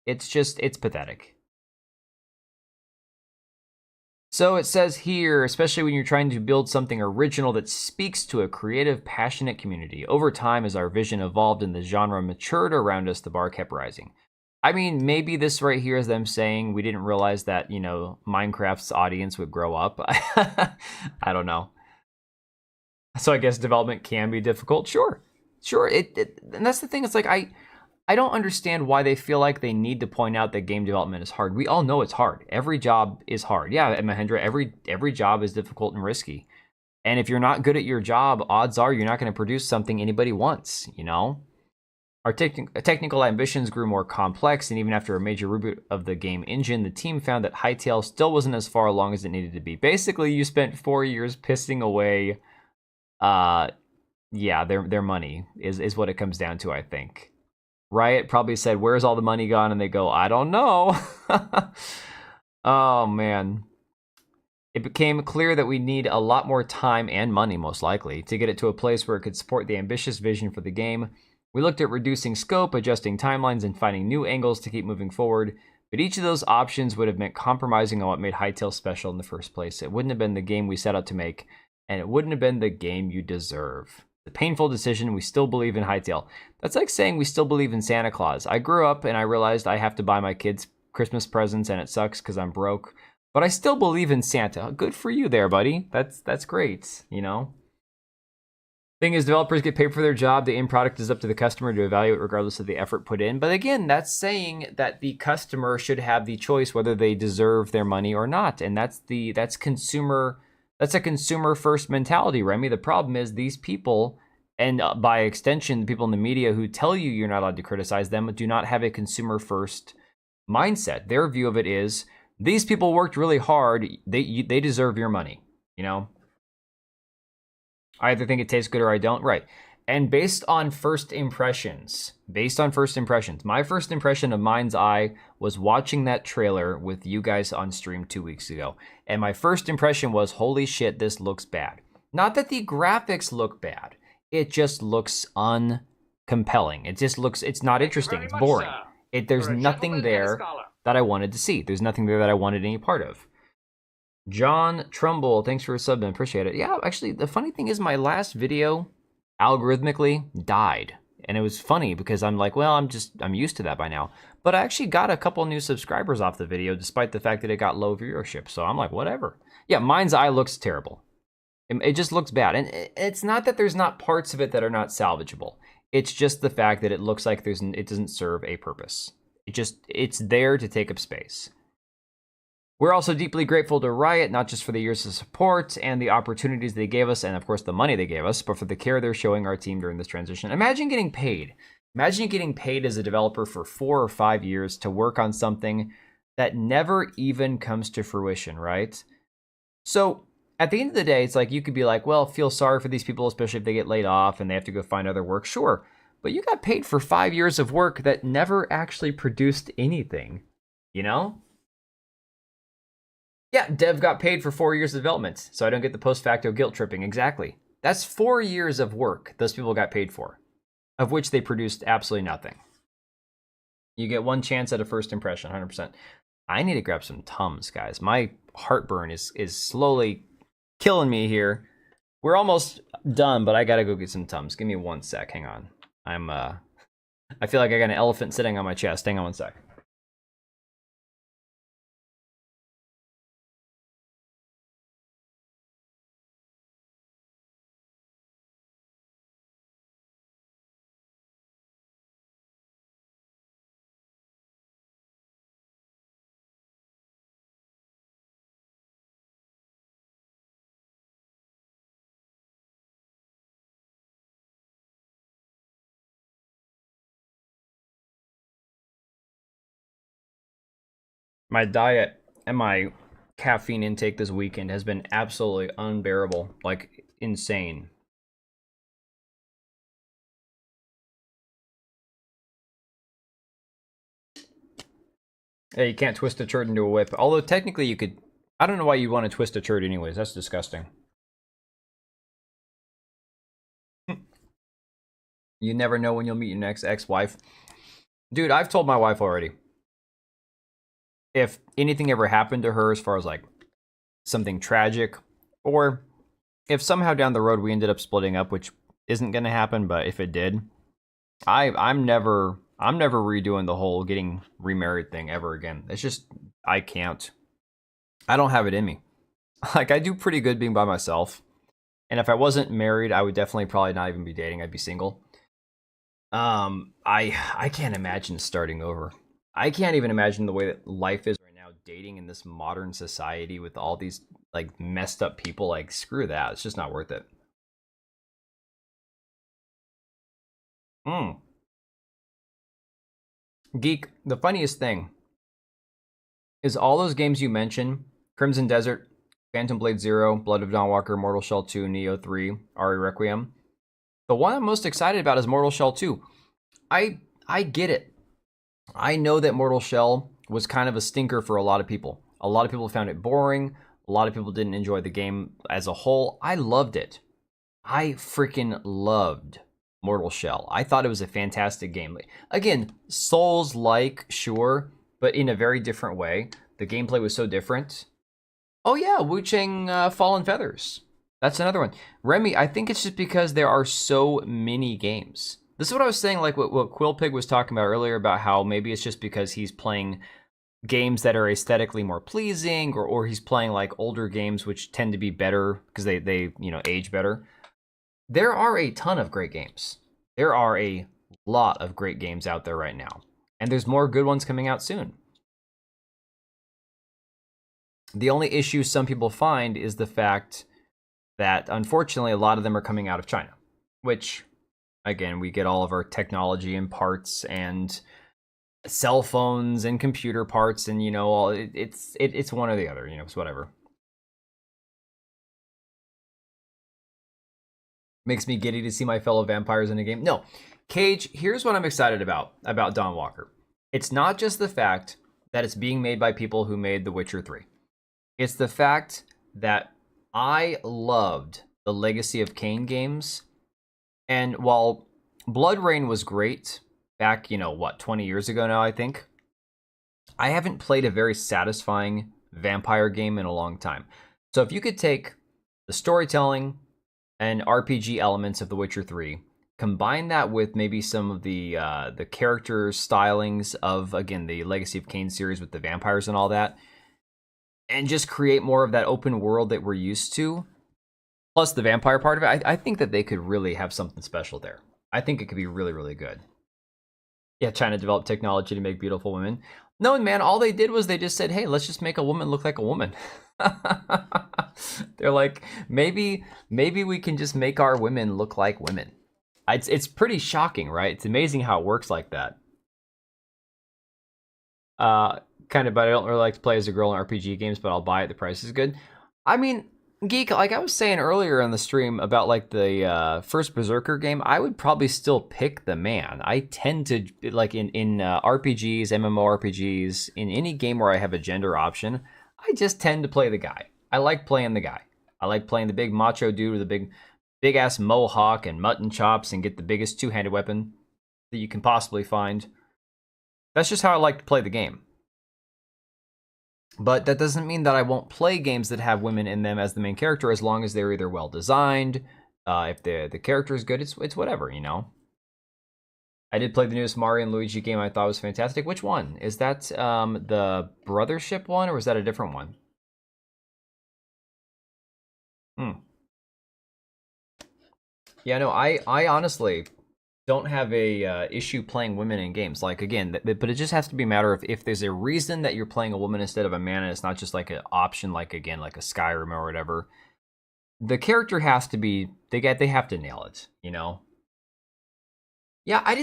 It's pathetic. So it says here, especially when you're trying to build something original that speaks to a creative, passionate community. Over time, as our vision evolved and the genre matured around us, the bar kept rising. I mean, maybe this right here is them saying we didn't realize that, Minecraft's audience would grow up. I don't know. So I guess development can be difficult. Sure. And that's the thing. It's like I don't understand why they feel like they need to point out that game development is hard. We all know it's hard. Every job is hard. Yeah, Mahendra, every job is difficult and risky. And if you're not good at your job, odds are you're not going to produce something anybody wants, you know? Our technical ambitions grew more complex, and even after a major reboot of the game engine, the team found that Hytale still wasn't as far along as it needed to be. Basically, you spent 4 years pissing away, their money is what it comes down to, I think. Riot probably said, "Where's all the money gone?" And they go, "I don't know." Oh, man. It became clear that we need a lot more time and money, most likely, to get it to a place where it could support the ambitious vision for the game. We looked at reducing scope, adjusting timelines, and finding new angles to keep moving forward, but each of those options would have meant compromising on what made Hytale special in the first place. It wouldn't have been the game we set out to make, and it wouldn't have been the game you deserve. The painful decision, we still believe in Hytale. That's like saying we still believe in Santa Claus. I grew up and I realized I have to buy my kids Christmas presents, and it sucks because I'm broke, but I still believe in Santa. Good for you there, buddy. That's great, you know? Thing is, developers get paid for their job. The end product is up to the customer to evaluate regardless of the effort put in. But again, that's saying that the customer should have the choice whether they deserve their money or not. And that's a consumer first mentality, Remy. The problem is these people, and by extension, the people in the media who tell you you're not allowed to criticize them, do not have a consumer first mindset. Their view of it is these people worked really hard. They deserve your money, you know? I either think it tastes good or I don't. Right. And based on first impressions, my first impression of Mindseye was watching that trailer with you guys on stream 2 weeks ago. And my first impression was, holy shit, this looks bad. Not that the graphics look bad. It just looks uncompelling. It's not interesting. It's boring. There's nothing there that I wanted to see. There's nothing there that I wanted any part of. John Trumbull, thanks for a sub, man. Appreciate it. Yeah, actually, the funny thing is my last video algorithmically died. And it was funny because I'm like, well, I'm used to that by now. But I actually got a couple new subscribers off the video despite the fact that it got low viewership. So I'm like, whatever. Yeah, Mindseye looks terrible. It just looks bad. And it's not that there's not parts of it that are not salvageable. It's just the fact that it looks like it doesn't serve a purpose. It's there to take up space. We're also deeply grateful to Riot, not just for the years of support and the opportunities they gave us, and of course the money they gave us, but for the care they're showing our team during this transition. Imagine getting paid. Imagine getting paid as a developer for 4 or 5 years to work on something that never even comes to fruition, right? So at the end of the day, it's like you could be like, well, feel sorry for these people, especially if they get laid off and they have to go find other work. Sure, but you got paid for 5 years of work that never actually produced anything, you know? Yeah, Dev got paid for 4 years of development, so I don't get the post-facto guilt tripping. Exactly. That's 4 years of work those people got paid for, of which they produced absolutely nothing. You get one chance at a first impression, 100%. I need to grab some Tums, guys. My heartburn is slowly killing me here. We're almost done, but I gotta go get some Tums. Give me 1 sec. Hang on. I feel like I got an elephant sitting on my chest. Hang on 1 sec. My diet and my caffeine intake this weekend has been absolutely unbearable, like insane. Yeah, you can't twist a turd into a whip. Although technically you could. I don't know why you'd want to twist a turd anyways. That's disgusting. You never know when you'll meet your next ex-wife. Dude, I've told my wife already. If anything ever happened to her as far as like something tragic, or if somehow down the road we ended up splitting up, which isn't going to happen, but if it did, I'm never redoing the whole getting remarried thing ever again. It's just, I can't. I don't have it in me. Like, I do pretty good being by myself. And if I wasn't married, I would definitely probably not even be dating. I'd be single. I can't imagine starting over. I can't even imagine the way that life is right now, dating in this modern society with all these like messed up people. Like, screw that. It's just not worth it. Geek, the funniest thing is all those games you mentioned, Crimson Desert, Phantom Blade 0, Blood of Dawnwalker, Mortal Shell 2, Neo 3, Ari Requiem. The one I'm most excited about is Mortal Shell 2. I get it. I know that Mortal Shell was kind of a stinker for a lot of people. A lot of people found it boring. A lot of people didn't enjoy the game as a whole. I loved it. I freaking loved Mortal Shell. I thought it was a fantastic game. Again, Souls-like, sure, but in a very different way. The gameplay was so different. Oh yeah, Wu Chang Fallen Feathers. That's another one. Remy, I think it's just because there are so many games. This is what I was saying, like what Quillpig was talking about earlier, about how maybe it's just because he's playing games that are aesthetically more pleasing, or he's playing like older games which tend to be better because they age better. There are a ton of great games. There are a lot of great games out there right now, and there's more good ones coming out soon. The only issue some people find is the fact that, unfortunately, a lot of them are coming out of China, which, again, we get all of our technology and parts and cell phones and computer parts, and it's one or the other. It's whatever. Makes me giddy to see my fellow vampires in a game. No, Cage. Here's what I'm excited about Dawnwalker. It's not just the fact that it's being made by people who made The Witcher 3. It's the fact that I loved the Legacy of Kain games. And while Blood Rain was great back, 20 years ago now, I think, I haven't played a very satisfying vampire game in a long time. So if you could take the storytelling and RPG elements of The Witcher 3, combine that with maybe some of the character stylings of, again, the Legacy of Kain series with the vampires and all that, and just create more of that open world that we're used to, plus the vampire part of it, I think that they could really have something special there. I think it could be really, really good. Yeah, China developed technology to make beautiful women. No, man, all they did was they just said, hey, let's just make a woman look like a woman. They're like, maybe we can just make our women look like women. It's pretty shocking, right? It's amazing how it works like that. Kind of, but I don't really like to play as a girl in RPG games, but I'll buy it. The price is good. I mean, Geek, like I was saying earlier on the stream about like the first Berserker game, I would probably still pick the man. I tend to, like in RPGs, MMORPGs, in any game where I have a gender option, I just tend to play the guy. I like playing the guy. I like playing the big macho dude with a big ass mohawk and mutton chops and get the biggest two-handed weapon that you can possibly find. That's just how I like to play the game. But that doesn't mean that I won't play games that have women in them as the main character, as long as they're either well designed, if the character is good, it's whatever, I did play the newest Mario and Luigi game. I thought was fantastic. Which one? Is that the Brothership one, or is that a different one? Yeah, no, I honestly don't have a issue playing women in games. Like, again, but it just has to be a matter of if there's a reason that you're playing a woman instead of a man, and it's not just like an option, like, again, like a Skyrim or whatever. The character has to be, they have to nail it, Yeah, I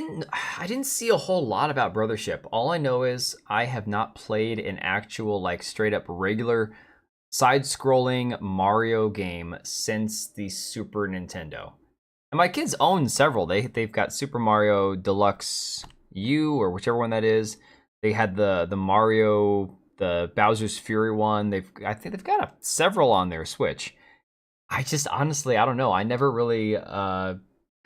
didn't see a whole lot about Brothership. All I know is I have not played an actual, like, straight up regular side-scrolling Mario game since the Super Nintendo. And my kids own several. They've got Super Mario Deluxe U, or whichever one that is. They had the Mario, the Bowser's Fury one. I think they've got several on their Switch. I just honestly, I don't know. I never really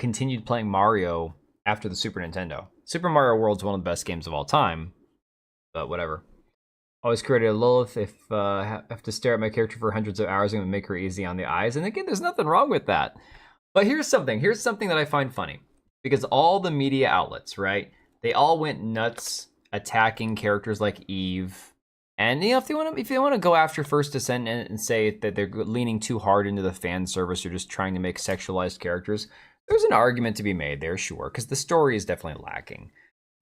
continued playing Mario after the Super Nintendo. Super Mario World's one of the best games of all time, but whatever. Always created a Lilith. If I have to stare at my character for hundreds of hours, I'm going to make her easy on the eyes. And again, there's nothing wrong with that. But here's something that I find funny. Because all the media outlets, right, they all went nuts attacking characters like Eve And if they want to go after First Descent and say that they're leaning too hard into the fan service or just trying to make sexualized characters, there's an argument to be made there, sure, because the story is definitely lacking.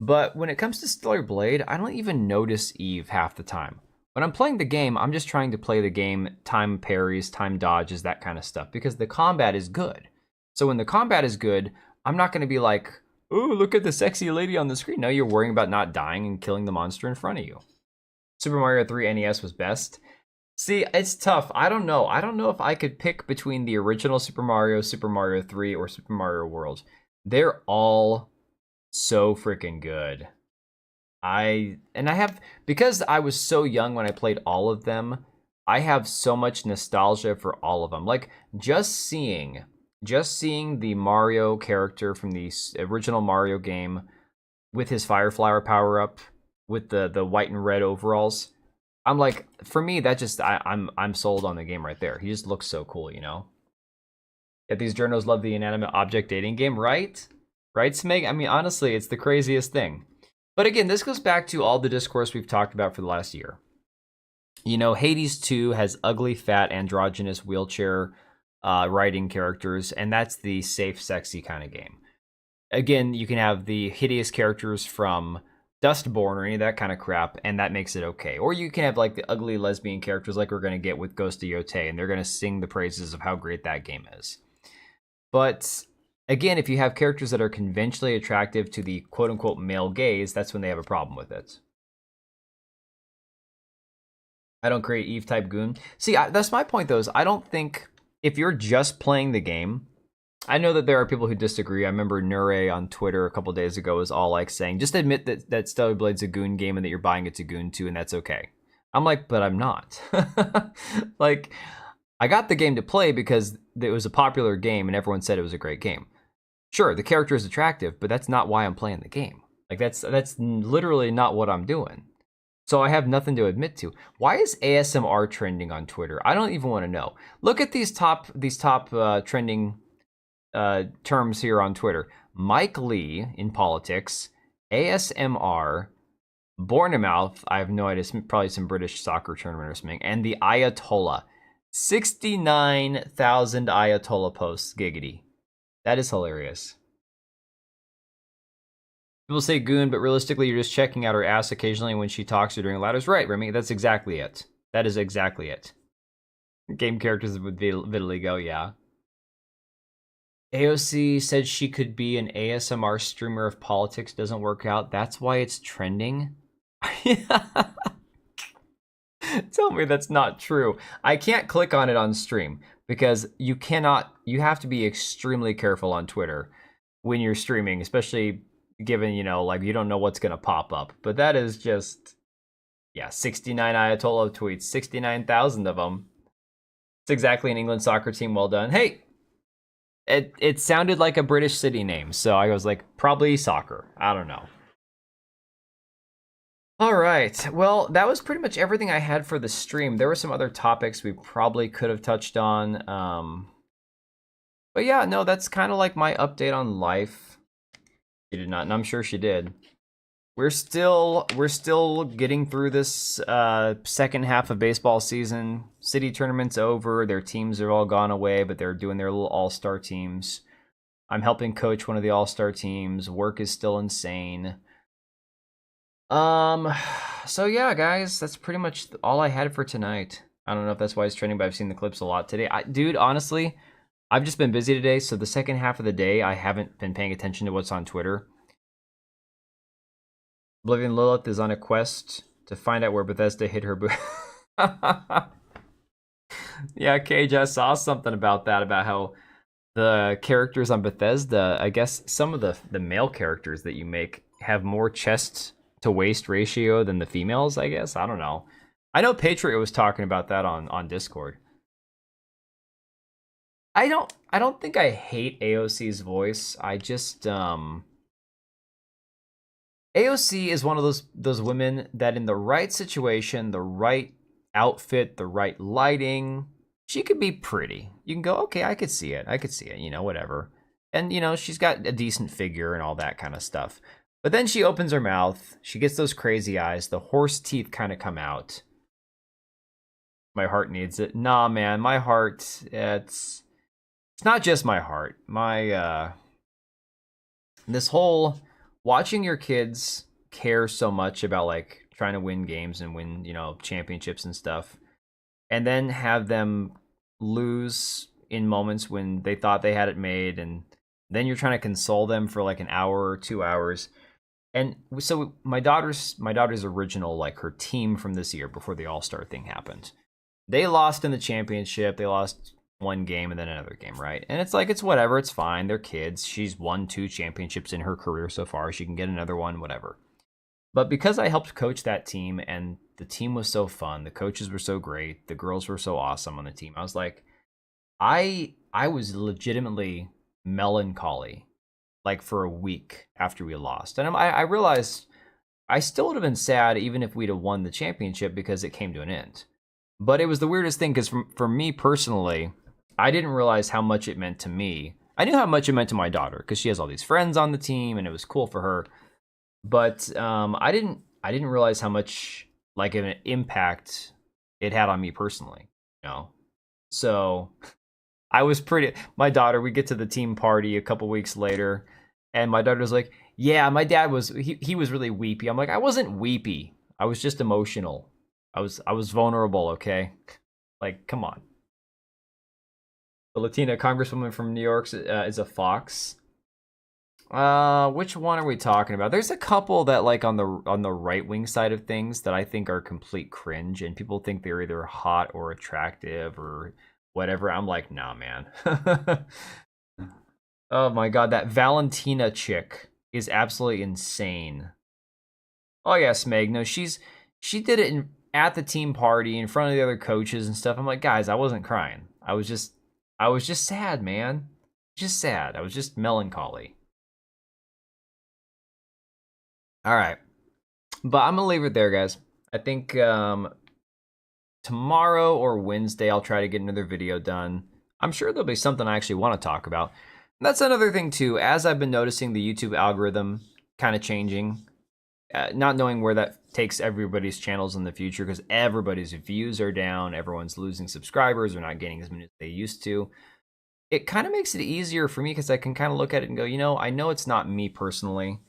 But when it comes to Stellar Blade, I don't even notice Eve half the time. When I'm playing the game, I'm just trying to play the game, time parries, time dodges, that kind of stuff, because the combat is good. So when the combat is good, I'm not going to be like, oh, look at the sexy lady on the screen. No, you're worrying about not dying and killing the monster in front of you. Super Mario 3 NES was best. See, it's tough. I don't know. I don't know if I could pick between the original Super Mario 3, or Super Mario World. They're all so freaking good. Because I was so young when I played all of them, I have so much nostalgia for all of them. Like, just seeing the Mario character from the original Mario game with his Fire Flower power-up, with the white and red overalls, I'm like, for me, that just, I'm sold on the game right there. He just looks so cool, you know? Yet these journos love the inanimate object dating game, right? Right, Smeg? I mean, honestly, it's the craziest thing. But again, this goes back to all the discourse we've talked about for the last year. You know, Hades 2 has ugly, fat, androgynous wheelchair riding characters, and that's the safe, sexy kind of game. Again, you can have the hideous characters from Dustborn or any of that kind of crap, and that makes it okay. Or you can have like the ugly lesbian characters like we're going to get with Ghost of Yotei, and they're going to sing the praises of how great that game is. But again, if you have characters that are conventionally attractive to the quote-unquote male gaze, that's when they have a problem with it. I don't create Eve-type goon. See, that's my point, though, is I don't think if you're just playing the game, I know that there are people who disagree. I remember Nure on Twitter a couple days ago was all like saying, just admit that Stellar Blade's a goon game and that you're buying it to goon too, and that's okay. I'm like, but I'm not. Like, I got the game to play because it was a popular game and everyone said it was a great game. Sure, the character is attractive, but that's not why I'm playing the game. Like, that's literally not what I'm doing. So I have nothing to admit to. Why is ASMR trending on Twitter? I don't even want to know. Look at these top trending terms here on Twitter. Mike Lee in politics, ASMR, Bournemouth, I have no idea, probably some British soccer tournament or something, and the Ayatollah. 69,000 Ayatollah posts, giggity. That is hilarious. People say goon, but realistically, you're just checking out her ass occasionally when she talks or during ladders. Right, Remy, that's exactly it. That is exactly it. Game characters with vitiligo, yeah. AOC said she could be an ASMR streamer if politics doesn't work out. That's why it's trending? Tell me that's not true. I can't click on it on stream because you have to be extremely careful on Twitter when you're streaming, especially given, you know, like you don't know what's going to pop up. But that is just, yeah, 69 Ayatollah tweets, 69,000 of them. It's exactly an England soccer team. Well done. Hey, it sounded like a British city name, so I was like, probably soccer. I don't know. All right, well, that was pretty much everything I had for the stream. There were some other topics we probably could have touched on. But yeah, no, that's kind of like my update on life. She did not, and I'm sure she did. We're still getting through this second half of baseball season. City tournament's over. Their teams are all gone away, but they're doing their little all-star teams. I'm helping coach one of the all-star teams. Work is still insane. So yeah, guys, that's pretty much all I had for tonight. I don't know if that's why it's trending, but I've seen the clips a lot today. Dude, honestly, I've just been busy today, so the second half of the day, I haven't been paying attention to what's on Twitter. Oblivion Lilith is on a quest to find out where Bethesda hid her boot. Yeah, Cage, I saw something about that, about how the characters on Bethesda, I guess some of the male characters that you make have more chest to waist ratio than the females, I guess. I don't know. I know Patriot was talking about that on Discord. I don't think I hate AOC's voice. I just AOC is one of those women that in the right situation, the right outfit, the right lighting, she could be pretty. You can go, okay, I could see it, you know, whatever. And, you know, she's got a decent figure and all that kind of stuff. But then she opens her mouth, she gets those crazy eyes, the horse teeth kind of come out. My heart needs it. Nah, man, my heart, it's not just my heart. My this whole watching your kids care so much about like trying to win games and win, you know, championships and stuff, and then have them lose in moments when they thought they had it made, and then you're trying to console them for like an hour or 2 hours. And so my daughter's original, like her team from this year before the All-Star thing happened, they lost in the championship. They lost one game and then another game, right? And it's like, it's whatever, it's fine. They're kids. She's won 2 championships in her career so far. She can get another one, whatever. But because I helped coach that team and the team was so fun, the coaches were so great, the girls were so awesome on the team, I was like, I was legitimately melancholy, like for a week after we lost. And I realized I still would have been sad even if we'd have won the championship because it came to an end. But it was the weirdest thing because for me personally, I didn't realize how much it meant to me. I knew how much it meant to my daughter because she has all these friends on the team and it was cool for her. But I didn't realize how much like an impact it had on me personally, you know. So I was my daughter, we get to the team party a couple weeks later, and my daughter was like, yeah, my dad was, he was really weepy. I'm like, I wasn't weepy. I was just emotional. I was vulnerable, okay? Like, come on. The Latina congresswoman from New York is a fox. Which one are we talking about? There's a couple that like on the right wing side of things that I think are complete cringe, and people think they're either hot or attractive or whatever. I'm like, nah, man. Oh my god, that Valentina chick is absolutely insane. Oh yeah, Smeg. No, she did it at the team party in front of the other coaches and stuff. I'm like, guys, I wasn't crying. I was just sad, man. Just sad. I was just melancholy. All right. But I'm going to leave it there, guys. I think tomorrow or Wednesday, I'll try to get another video done. I'm sure there'll be something I actually want to talk about. And that's another thing, too. As I've been noticing the YouTube algorithm kind of changing, not knowing where that takes everybody's channels in the future, because everybody's views are down, everyone's losing subscribers, they're not getting as many as they used to. It kind of makes it easier for me because I can kind of look at it and go, you know, I know it's not me personally,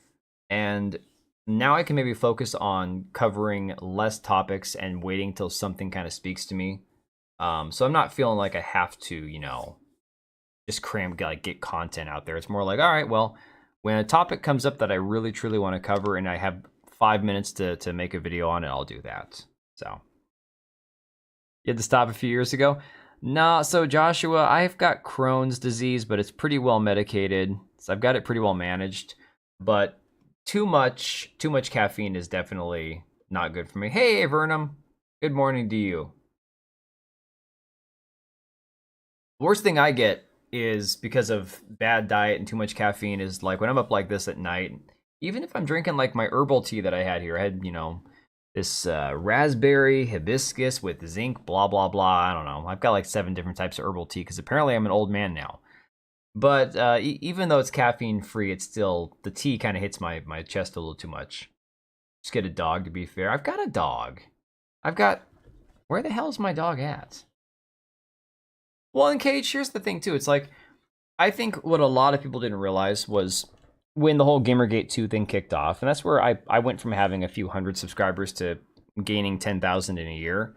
and now I can maybe focus on covering less topics and waiting till something kind of speaks to me. So I'm not feeling like I have to, you know, just get content out there. It's more like, all right, well, when a topic comes up that I really truly want to cover and I have 5 minutes to make a video on it, I'll do that. So you had to stop a few years ago? Nah, so Joshua, I've got Crohn's disease, but it's pretty well medicated. So I've got it pretty well managed, but too much caffeine is definitely not good for me. Hey, Vernum, good morning to you. Worst thing I get is because of bad diet and too much caffeine is like when I'm up like this at night, even if I'm drinking like my herbal tea that I had here, I had, you know, this raspberry hibiscus with zinc, blah, blah, blah. I don't know. I've got like 7 different types of herbal tea because apparently I'm an old man now. But even though it's caffeine free, it's still, the tea kind of hits my chest a little too much. Just get a dog, to be fair. I've got a dog. Where the hell is my dog at? Well, in Cage, here's the thing too. It's like, I think what a lot of people didn't realize was when the whole Gamergate 2 thing kicked off, and that's where I went from having a few hundred subscribers to gaining 10,000 in a year.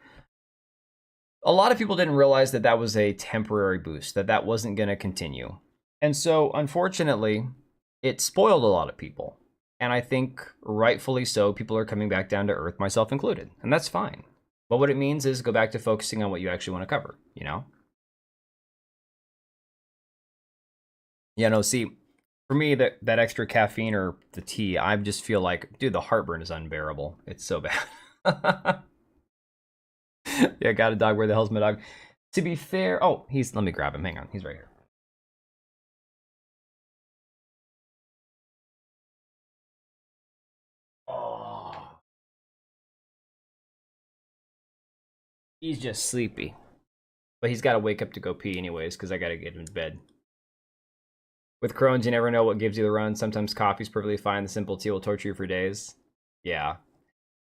A lot of people didn't realize that that was a temporary boost, that wasn't going to continue. And so, unfortunately, it spoiled a lot of people. And I think rightfully so, people are coming back down to earth, myself included. And that's fine. But what it means is go back to focusing on what you actually want to cover, you know? Yeah, no, see, for me, that extra caffeine or the tea, I just feel like, dude, the heartburn is unbearable. It's so bad. Yeah, got a dog. Where the hell's my dog? To be fair, oh, let me grab him. Hang on, he's right here. Oh. He's just sleepy. But he's got to wake up to go pee anyways, because I got to get him to bed. With Crohn's, you never know what gives you the run. Sometimes coffee's perfectly fine. The simple tea will torture you for days. Yeah.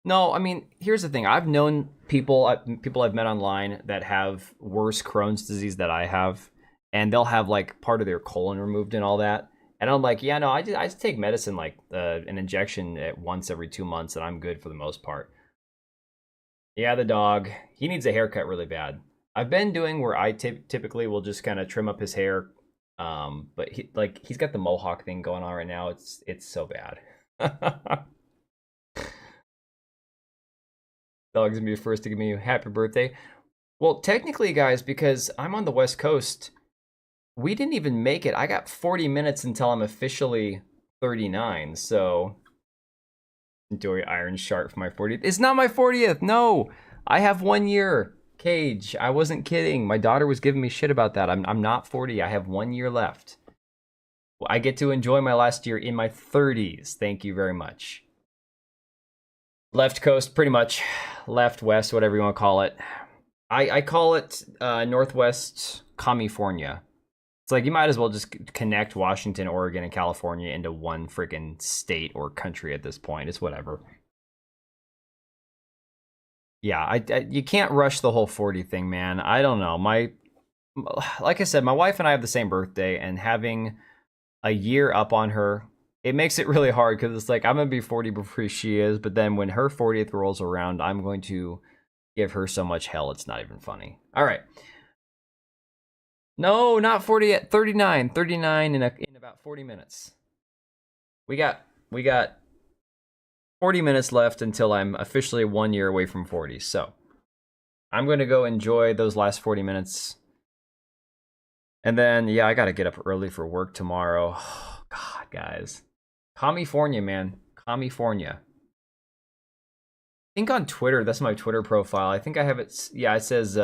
No, I mean, here's the thing. I've known people I've met online that have worse Crohn's disease that I have, and they'll have like part of their colon removed and all that. And I'm like, yeah, no, I just take medicine like an injection at once every 2 months, and I'm good for the most part. Yeah, the dog. He needs a haircut really bad. I've been doing where I typically will just kind of trim up his hair, but he's got the mohawk thing going on right now. It's so bad. Dog's gonna be the first to give me a happy birthday. Well, technically, guys, because I'm on the West Coast, we didn't even make it. I got 40 minutes until I'm officially 39, so enjoy Ironheart for my 40th. It's not my 40th, no! I have 1 year, Cage. I wasn't kidding. My daughter was giving me shit about that. I'm not 40. I have 1 year left. I get to enjoy my last year in my 30s. Thank you very much. Left coast, pretty much. Left, west, whatever you want to call it. I call it Northwest California. It's like you might as well just connect Washington, Oregon, and California into one freaking state or country at this point. It's whatever. Yeah, you can't rush the whole 40 thing, man. I don't know. Like I said, my wife and I have the same birthday, and having a year up on her, it makes it really hard because it's like I'm gonna be 40 before she is, but then when her 40th rolls around, I'm going to give her so much hell it's not even funny. All right. No, not 40 yet. 39. 39 in about 40 minutes. We got 40 minutes left until I'm officially 1 year away from 40. So I'm going to go enjoy those last 40 minutes. And then, yeah, I got to get up early for work tomorrow. Oh, God, guys. California, man. California. I think on Twitter, that's my Twitter profile. I think I have it. Yeah, it says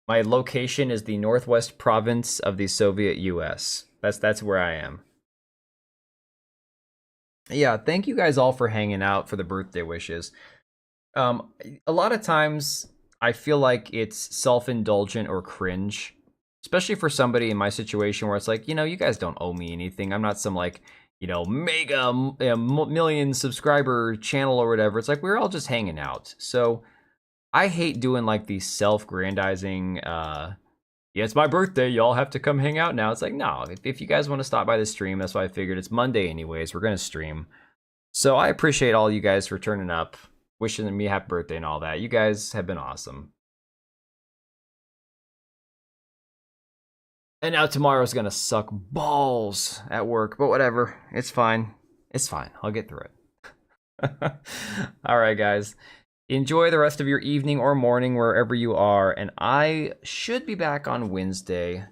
my location is the northwest province of the Soviet US. That's where I am. Yeah, thank you guys all for hanging out for the birthday wishes. A lot of times I feel like it's self-indulgent or cringe, especially for somebody in my situation where it's like, you know, you guys don't owe me anything. I'm not some like, you know, mega million subscriber channel or whatever. It's like we're all just hanging out. So I hate doing like these self-grandizing, yeah, it's my birthday, y'all have to come hang out now. It's like, no, if you guys want to stop by the stream, that's why I figured it's Monday anyways, we're going to stream. So I appreciate all you guys for turning up, wishing me happy birthday and all that. You guys have been awesome. And now tomorrow's going to suck balls at work, but whatever. It's fine. It's fine. I'll get through it. All right, guys. Enjoy the rest of your evening or morning wherever you are, and I should be back on Wednesday.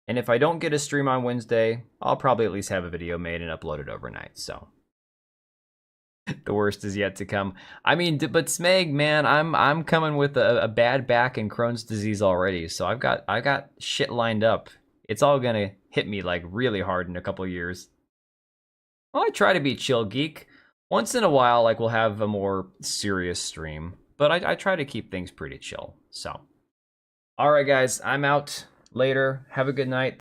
And if I don't get a stream on Wednesday, I'll probably at least have a video made and uploaded overnight, so. The worst is yet to come. I mean, but Smeg, man, I'm coming with a bad back and Crohn's disease already, so I got shit lined up. It's all gonna hit me like really hard in a couple years. Well, I try to be chill geek. Once in a while, like, we'll have a more serious stream, but I try to keep things pretty chill, so. All right, guys, I'm out. Later. Have a good night.